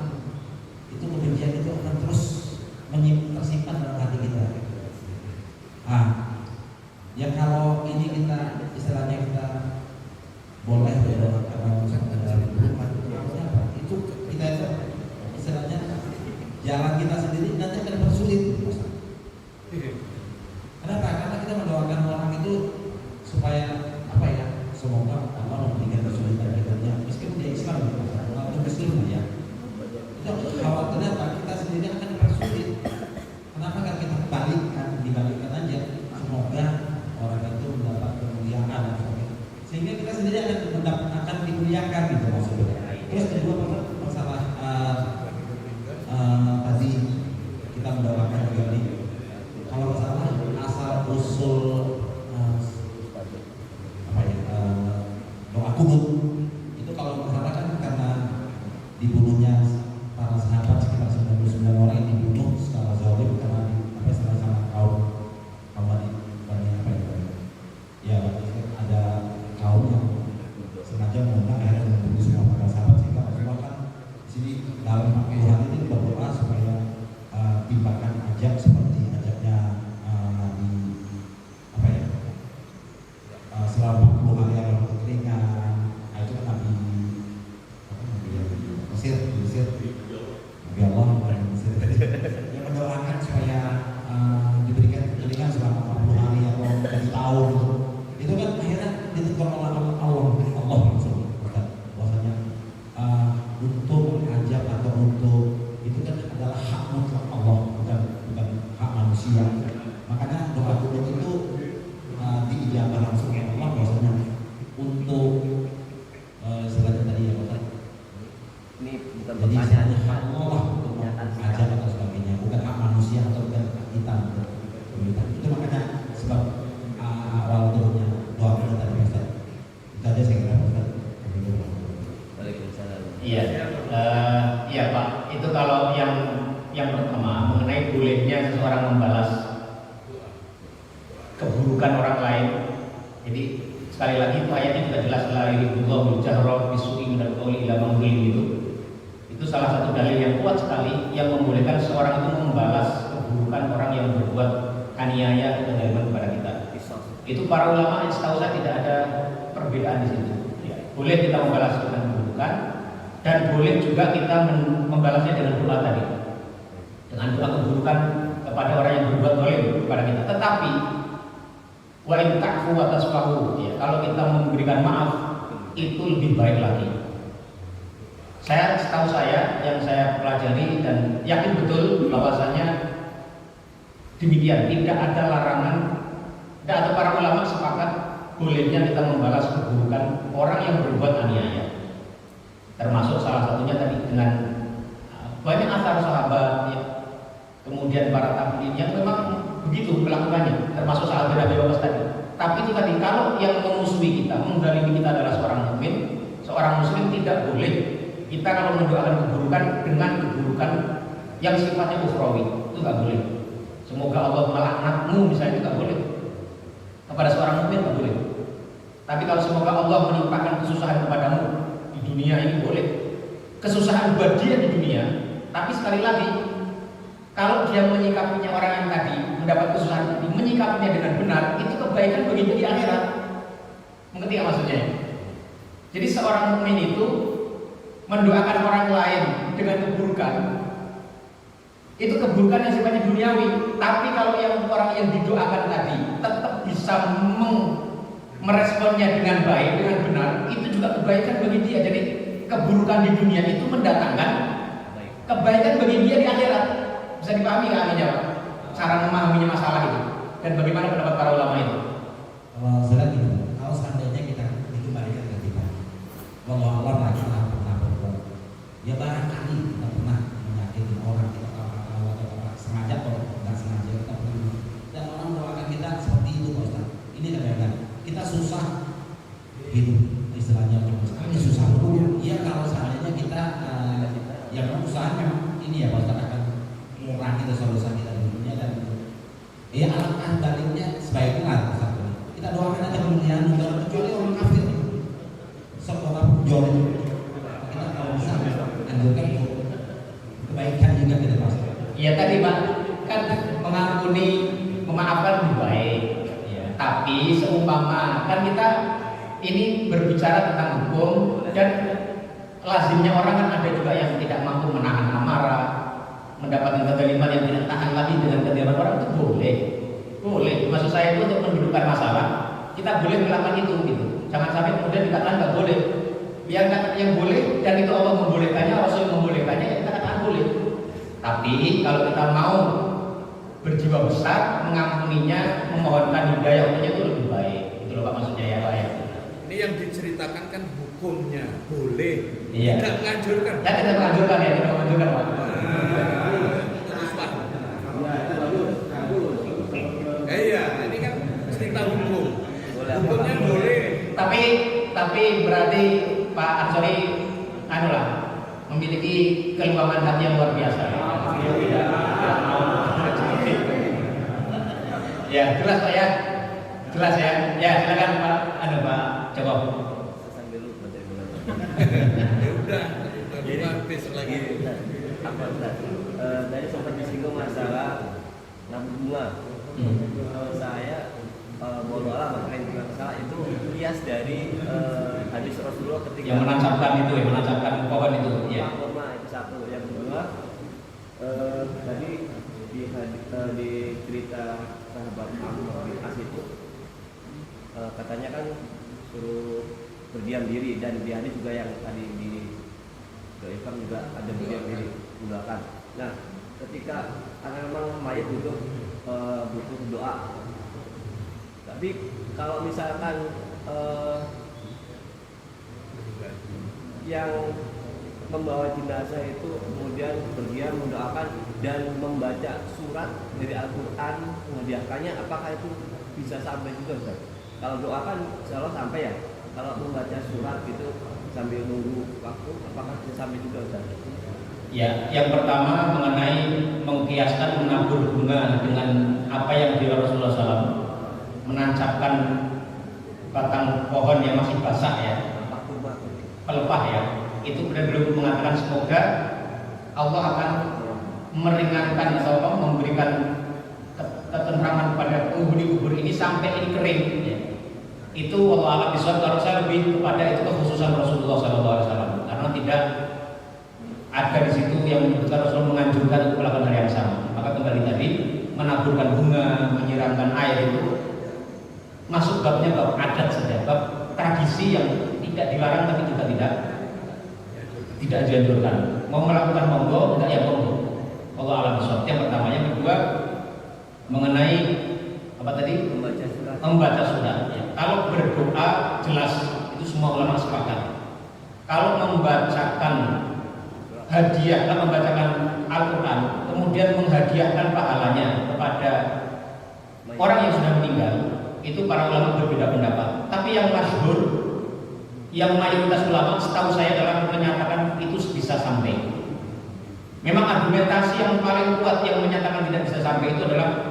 manusia. Makanya doa kunut itu diijabah langsung oleh Allah bahwasanya untuk sebenarnya tadi ya Pak. Ini bukan Jadi pertanyaan, hak Allah untuk mengajar atau sebagainya, bukan hak manusia atau bukan hak kita untuk meminta. Itu makanya sebab awal turunnya doa kunut tadi Ustaz. Itu aja saya kira Ustaz. Waalaikumsalam. Iya, iya Pak. Itu kalau yang pertama mengenai bolehnya seseorang membalas keburukan orang lain. Jadi sekali lagi itu ayatnya juga jelas, la yuhibbullahu al-jahra bisu'i minal qawli illa man zulim itu. Itu salah satu dalil yang kuat sekali yang membolehkan seorang itu membalas keburukan orang yang berbuat aniaya atau kezaliman kepada kita. Itu para ulama setahu saya tidak ada perbedaan di situ. Ya, boleh kita membalas dengan keburukan dan boleh juga kita membalasnya dengan doa tadi. Dengan doa keburukan kepada orang yang berbuat zalim kepada kita. Tetapi wa in ta'fu wa tasfahu, ya, kalau kita memberikan maaf itu lebih baik lagi. Setahu saya yang saya pelajari dan yakin betul bahwasanya demikian, tidak ada larangan, tidak ada para ulama sepakat bolehnya kita membalas keburukan orang yang berbuat aniaya. Termasuk salah satunya tadi dengan banyak asar sahabat, ya, kemudian para tabi'in yang memang begitu melakukannya, termasuk sahabat Nabi Muhammad tadi. Tapi itu tadi, kalau yang memusuhi kita, mendzalimi kita adalah seorang mukmin, seorang muslim, tidak boleh kita kalau mendoakan keburukan dengan keburukan yang sifatnya ukhrawi, itu nggak boleh. Semoga Allah melaknatmu misalnya, itu nggak boleh. Kepada seorang mukmin nggak boleh. Tapi kalau semoga Allah menimpakan kesusahan kepadamu di dunia ini, boleh. Kesusahan buat dia di dunia, tapi sekali lagi, kalau dia menyikapinya orang yang tadi mendapat kesusahan tadi, menyikapinya dengan benar, itu kebaikan bagi dia di akhirat. Mengerti nggak maksudnya? Jadi seorang mukmin itu mendoakan orang lain dengan keburukan, itu keburukan yang sifatnya duniawi. Tapi kalau yang orang yang didoakan tadi tetap bisa meresponnya dengan baik, dengan benar, itu juga kebaikan bagi dia. Jadi keburukan di dunia itu mendatangkan kebaikan bagi dia di akhirat. Bisa dipahami nggak ini Pak? Cara memahaminya masalah itu, dan bagaimana pendapat para ulama itu? Kalau saya gitu, kalau seandainya kita dikembalikan ke kita, walau Allah lagi pernah berbuat, ya barangkali kita pernah menyakiti orang, kita atau sengaja atau nggak sengaja kita pernah, dan orang mendoakan kita seperti itu Pak Ustaz. Ini kadang-kadang kita susah hidup, istilahnya ini susah dulu. Iya, kalau seandainya kita ya memang usahanya ini ya Pak Ustaz, akan mengurangi dosa-dosa kita di dunia, dan ya alangkah baliknya sebaiknya kita doakan aja kemuliaan negara, kecuali orang kafir sekolah jodoh, kita kalau bisa anjurkan kebaikan juga kita pasti. Ya tadi Pak, kan mengampuni, memaafkan lebih baik, ya. Tapi seumpama kan kita ini berbicara tentang hukum, dan lazimnya orang kan ada juga yang tidak mampu menahan amarah, mendapatkan kezaliman yang tidak tahan lagi dengan kezaliman orang, itu boleh. Maksud saya itu untuk mendudukkan masalah, kita boleh melakukan itu gitu. Jangan sampai kemudian dikatakan nggak boleh. Yang boleh, dan itu Allah membolehkannya, Rasul membolehkannya, ya kita katakan boleh. Tapi kalau kita mau berjiwa besar, mengampuninya, memohonkan hidayah untuknya, itu lebih baik. Itu loh Pak maksudnya ya Pak ya. Ini yang diceritakan kan hukumnya boleh, Iya. tidak menganjurkan. Ya tidak menganjurkan ya, tidak menganjurkan Pak. Terus Pak. Iya, ini kan cerita hukum. Hukumnya boleh. Tapi berarti Pak Ansori anu lah, memiliki keluangan hati yang luar biasa. Ya jelas Pak ya, jelas ya. Ya silakan Pak, Pak coba. Sambil lupa dari bulan. Ya udah besok lagi. Apa tadi sempat disinggung masalah nabung bunga. Kalau saya bodoh alam makanya masalah itu kias dari hadis Rasulullah ketika Yang menancapkan pohon itu. Ya. Kurma itu satu. Yang kedua tadi di cerita sahabat Amr bin As itu katanya kan suruh berdiam diri, dan di hadis juga yang tadi di Doifam juga ada berdiam diri mendoakan. Nah, ketika memang mayat itu Tapi kalau misalkan yang membawa jenazah itu kemudian berdiam mendoakan dan membaca surat dari Al-Quran menghadiahkannya, apakah itu bisa sampai juga Ustaz? Kalau doakan insya Allah sampai ya. Kalau membaca surat gitu sambil nunggu waktu, apakah bisa sampai juga Ustaz? Ya, yang pertama mengenai mengkiaskan menabur bunga dengan apa yang di Rasulullah SAW menancapkan batang pohon yang masih basah ya, pelepah ya, itu benar-benar mengatakan semoga Allah akan meringankan atau memberikan ketentraman pada penghuni kubur ini sampai ini kering ya. Itu Allah alam bisawab. Kalau saya lebih kepada itu kekhususan Rasulullah SAW karena tidak ada di situ yang menyebutkan Rasul menganjurkan untuk melakukan hal yang sama. Maka kembali tadi menaburkan bunga, menyiramkan air itu masuk babnya bab adat saja, bab tradisi yang tidak dilarang tapi juga tidak dianjurkan. Mau melakukan monggo, enggak ya monggo. Allah alam bisawab. Yang pertama, yang kedua mengenai apa tadi? Membaca surat. Ya. Kalau berdoa jelas itu semua ulama sepakat. Kalau membacakan hadiah, kalau membacakan Al-Quran, kemudian menghadiahkan pahalanya kepada orang yang sudah meninggal, itu para ulama berbeda pendapat. Tapi yang masyhur, yang mayoritas ulama setahu saya adalah menyatakan itu bisa sampai. Memang argumentasi yang paling kuat yang menyatakan tidak bisa sampai itu adalah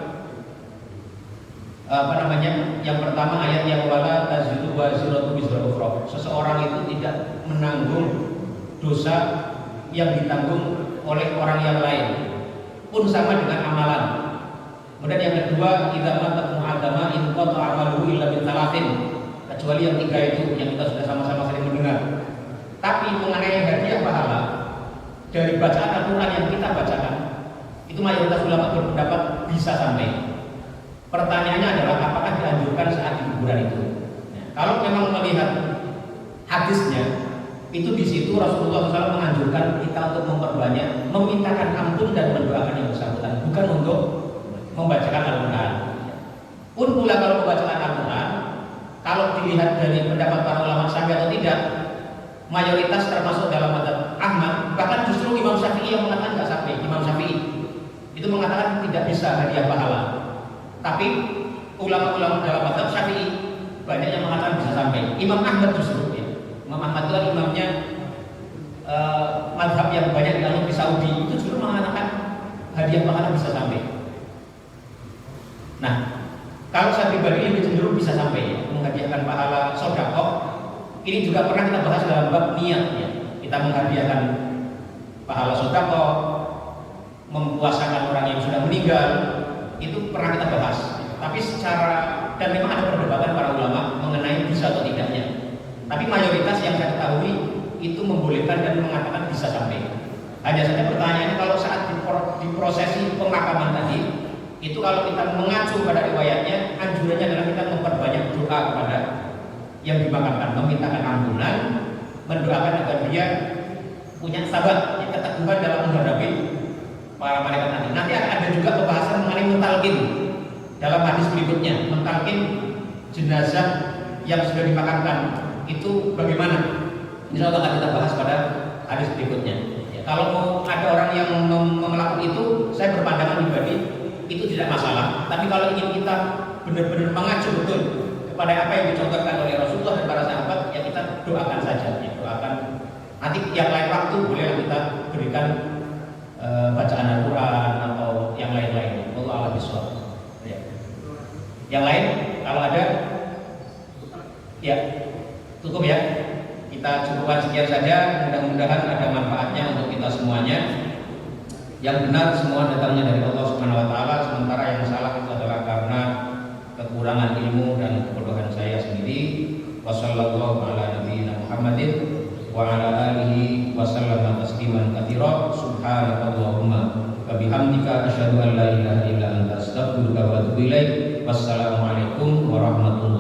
yang pertama ayat yang wala taziru waziratu wizra ukhra. Seseorang itu tidak menanggung dosa yang ditanggung oleh orang yang lain pun sama dengan amalan. Kemudian yang kedua, idza matat mu'adama in qata amaluhu illa min talatin, kecuali yang tiga itu yang kita sudah sama-sama sering mendengar. Tapi mengenai hadiah pahala dari bacaan Al-Quran yang kita bacakan, itu mayoritas ulama berpendapat bisa sampai. Pertanyaannya adalah apakah dianjurkan saat di kuburan itu? Nah, kalau memang melihat hadisnya, itu di situ Rasulullah SAW menganjurkan kita untuk memperbanyak memintakan ampun dan mendoakan yang bersangkutan, bukan untuk membacakan Al-Quran. Pun pula kalau membacakan Al-Quran, kalau dilihat dari pendapat para ulama Syafi'i atau tidak, mayoritas termasuk dalam mazhab Ahmad, bahkan justru Imam Syafi'i yang mengatakan nggak sampai. Imam Syafi'i itu mengatakan tidak bisa hadiah pahala. Tapi ulama-ulama dalam mazhab Syafi'i banyak yang mengatakan bisa sampai. Imam Ahmad justru ya. Imam Ahmad itu imamnya mazhab yang banyak dianut di Saudi, itu justru mengatakan hadiah pahala bisa sampai. Nah, kalau saya pribadi lebih cenderung bisa sampai ya, menghadiahkan pahala sedekah. Ini juga pernah kita bahas dalam bab niat ya. Kita menghadiahkan pahala sedekah, mempuasakan orang yang sudah meninggal, itu pernah kita bahas. Tapi secara, dan memang ada perdebatan para ulama mengenai bisa atau tidaknya. Tapi mayoritas yang saya ketahui itu membolehkan dan mengatakan bisa sampai. Hanya saja pertanyaannya kalau saat di prosesi pemakaman tadi, itu kalau kita mengacu pada riwayatnya, anjurannya adalah kita memperbanyak doa kepada yang dimakamkan, memintakan ampunan, mendoakan agar dia punya sabar, keteguhan dalam menghadapi para malaikat nanti. Nanti akan ada juga pembahasan mengenai mentalkin dalam hadis berikutnya, mentalkin jenazah yang sudah dimakamkan itu bagaimana? Insya Allah akan kita bahas pada hadis berikutnya. Ya, kalau mau ada orang yang melakukan itu, saya berpandangan pribadi itu tidak masalah. Tapi kalau ingin kita benar-benar mengacu betul kepada apa yang dicontohkan oleh Rasulullah dan para sahabat, ya kita doakan saja. Ya, doakan. Nanti yang lain waktu boleh kita berikan bacaan Al-Quran atau yang lain-lain. Allah a'lam bishawab. Ya. Yang lain kalau ada, ya cukup ya. Kita cukupkan sekian saja. Mudah-mudahan ada manfaatnya untuk kita semuanya. Yang benar semua datangnya dari Allah Subhanahu Wa Taala. Sementara yang salah itu adalah karena kekurangan ilmu dan kebodohan saya sendiri. Wassallallahu ala nabiyina Muhammadin wa ala alihi wa sallama tasliman katsira. Subhanakallahumma wa bihamdika asyhadu an la ilaha illa anta astaghfiruka wa atubu ilaik. Wassalamualaikum warahmatullahi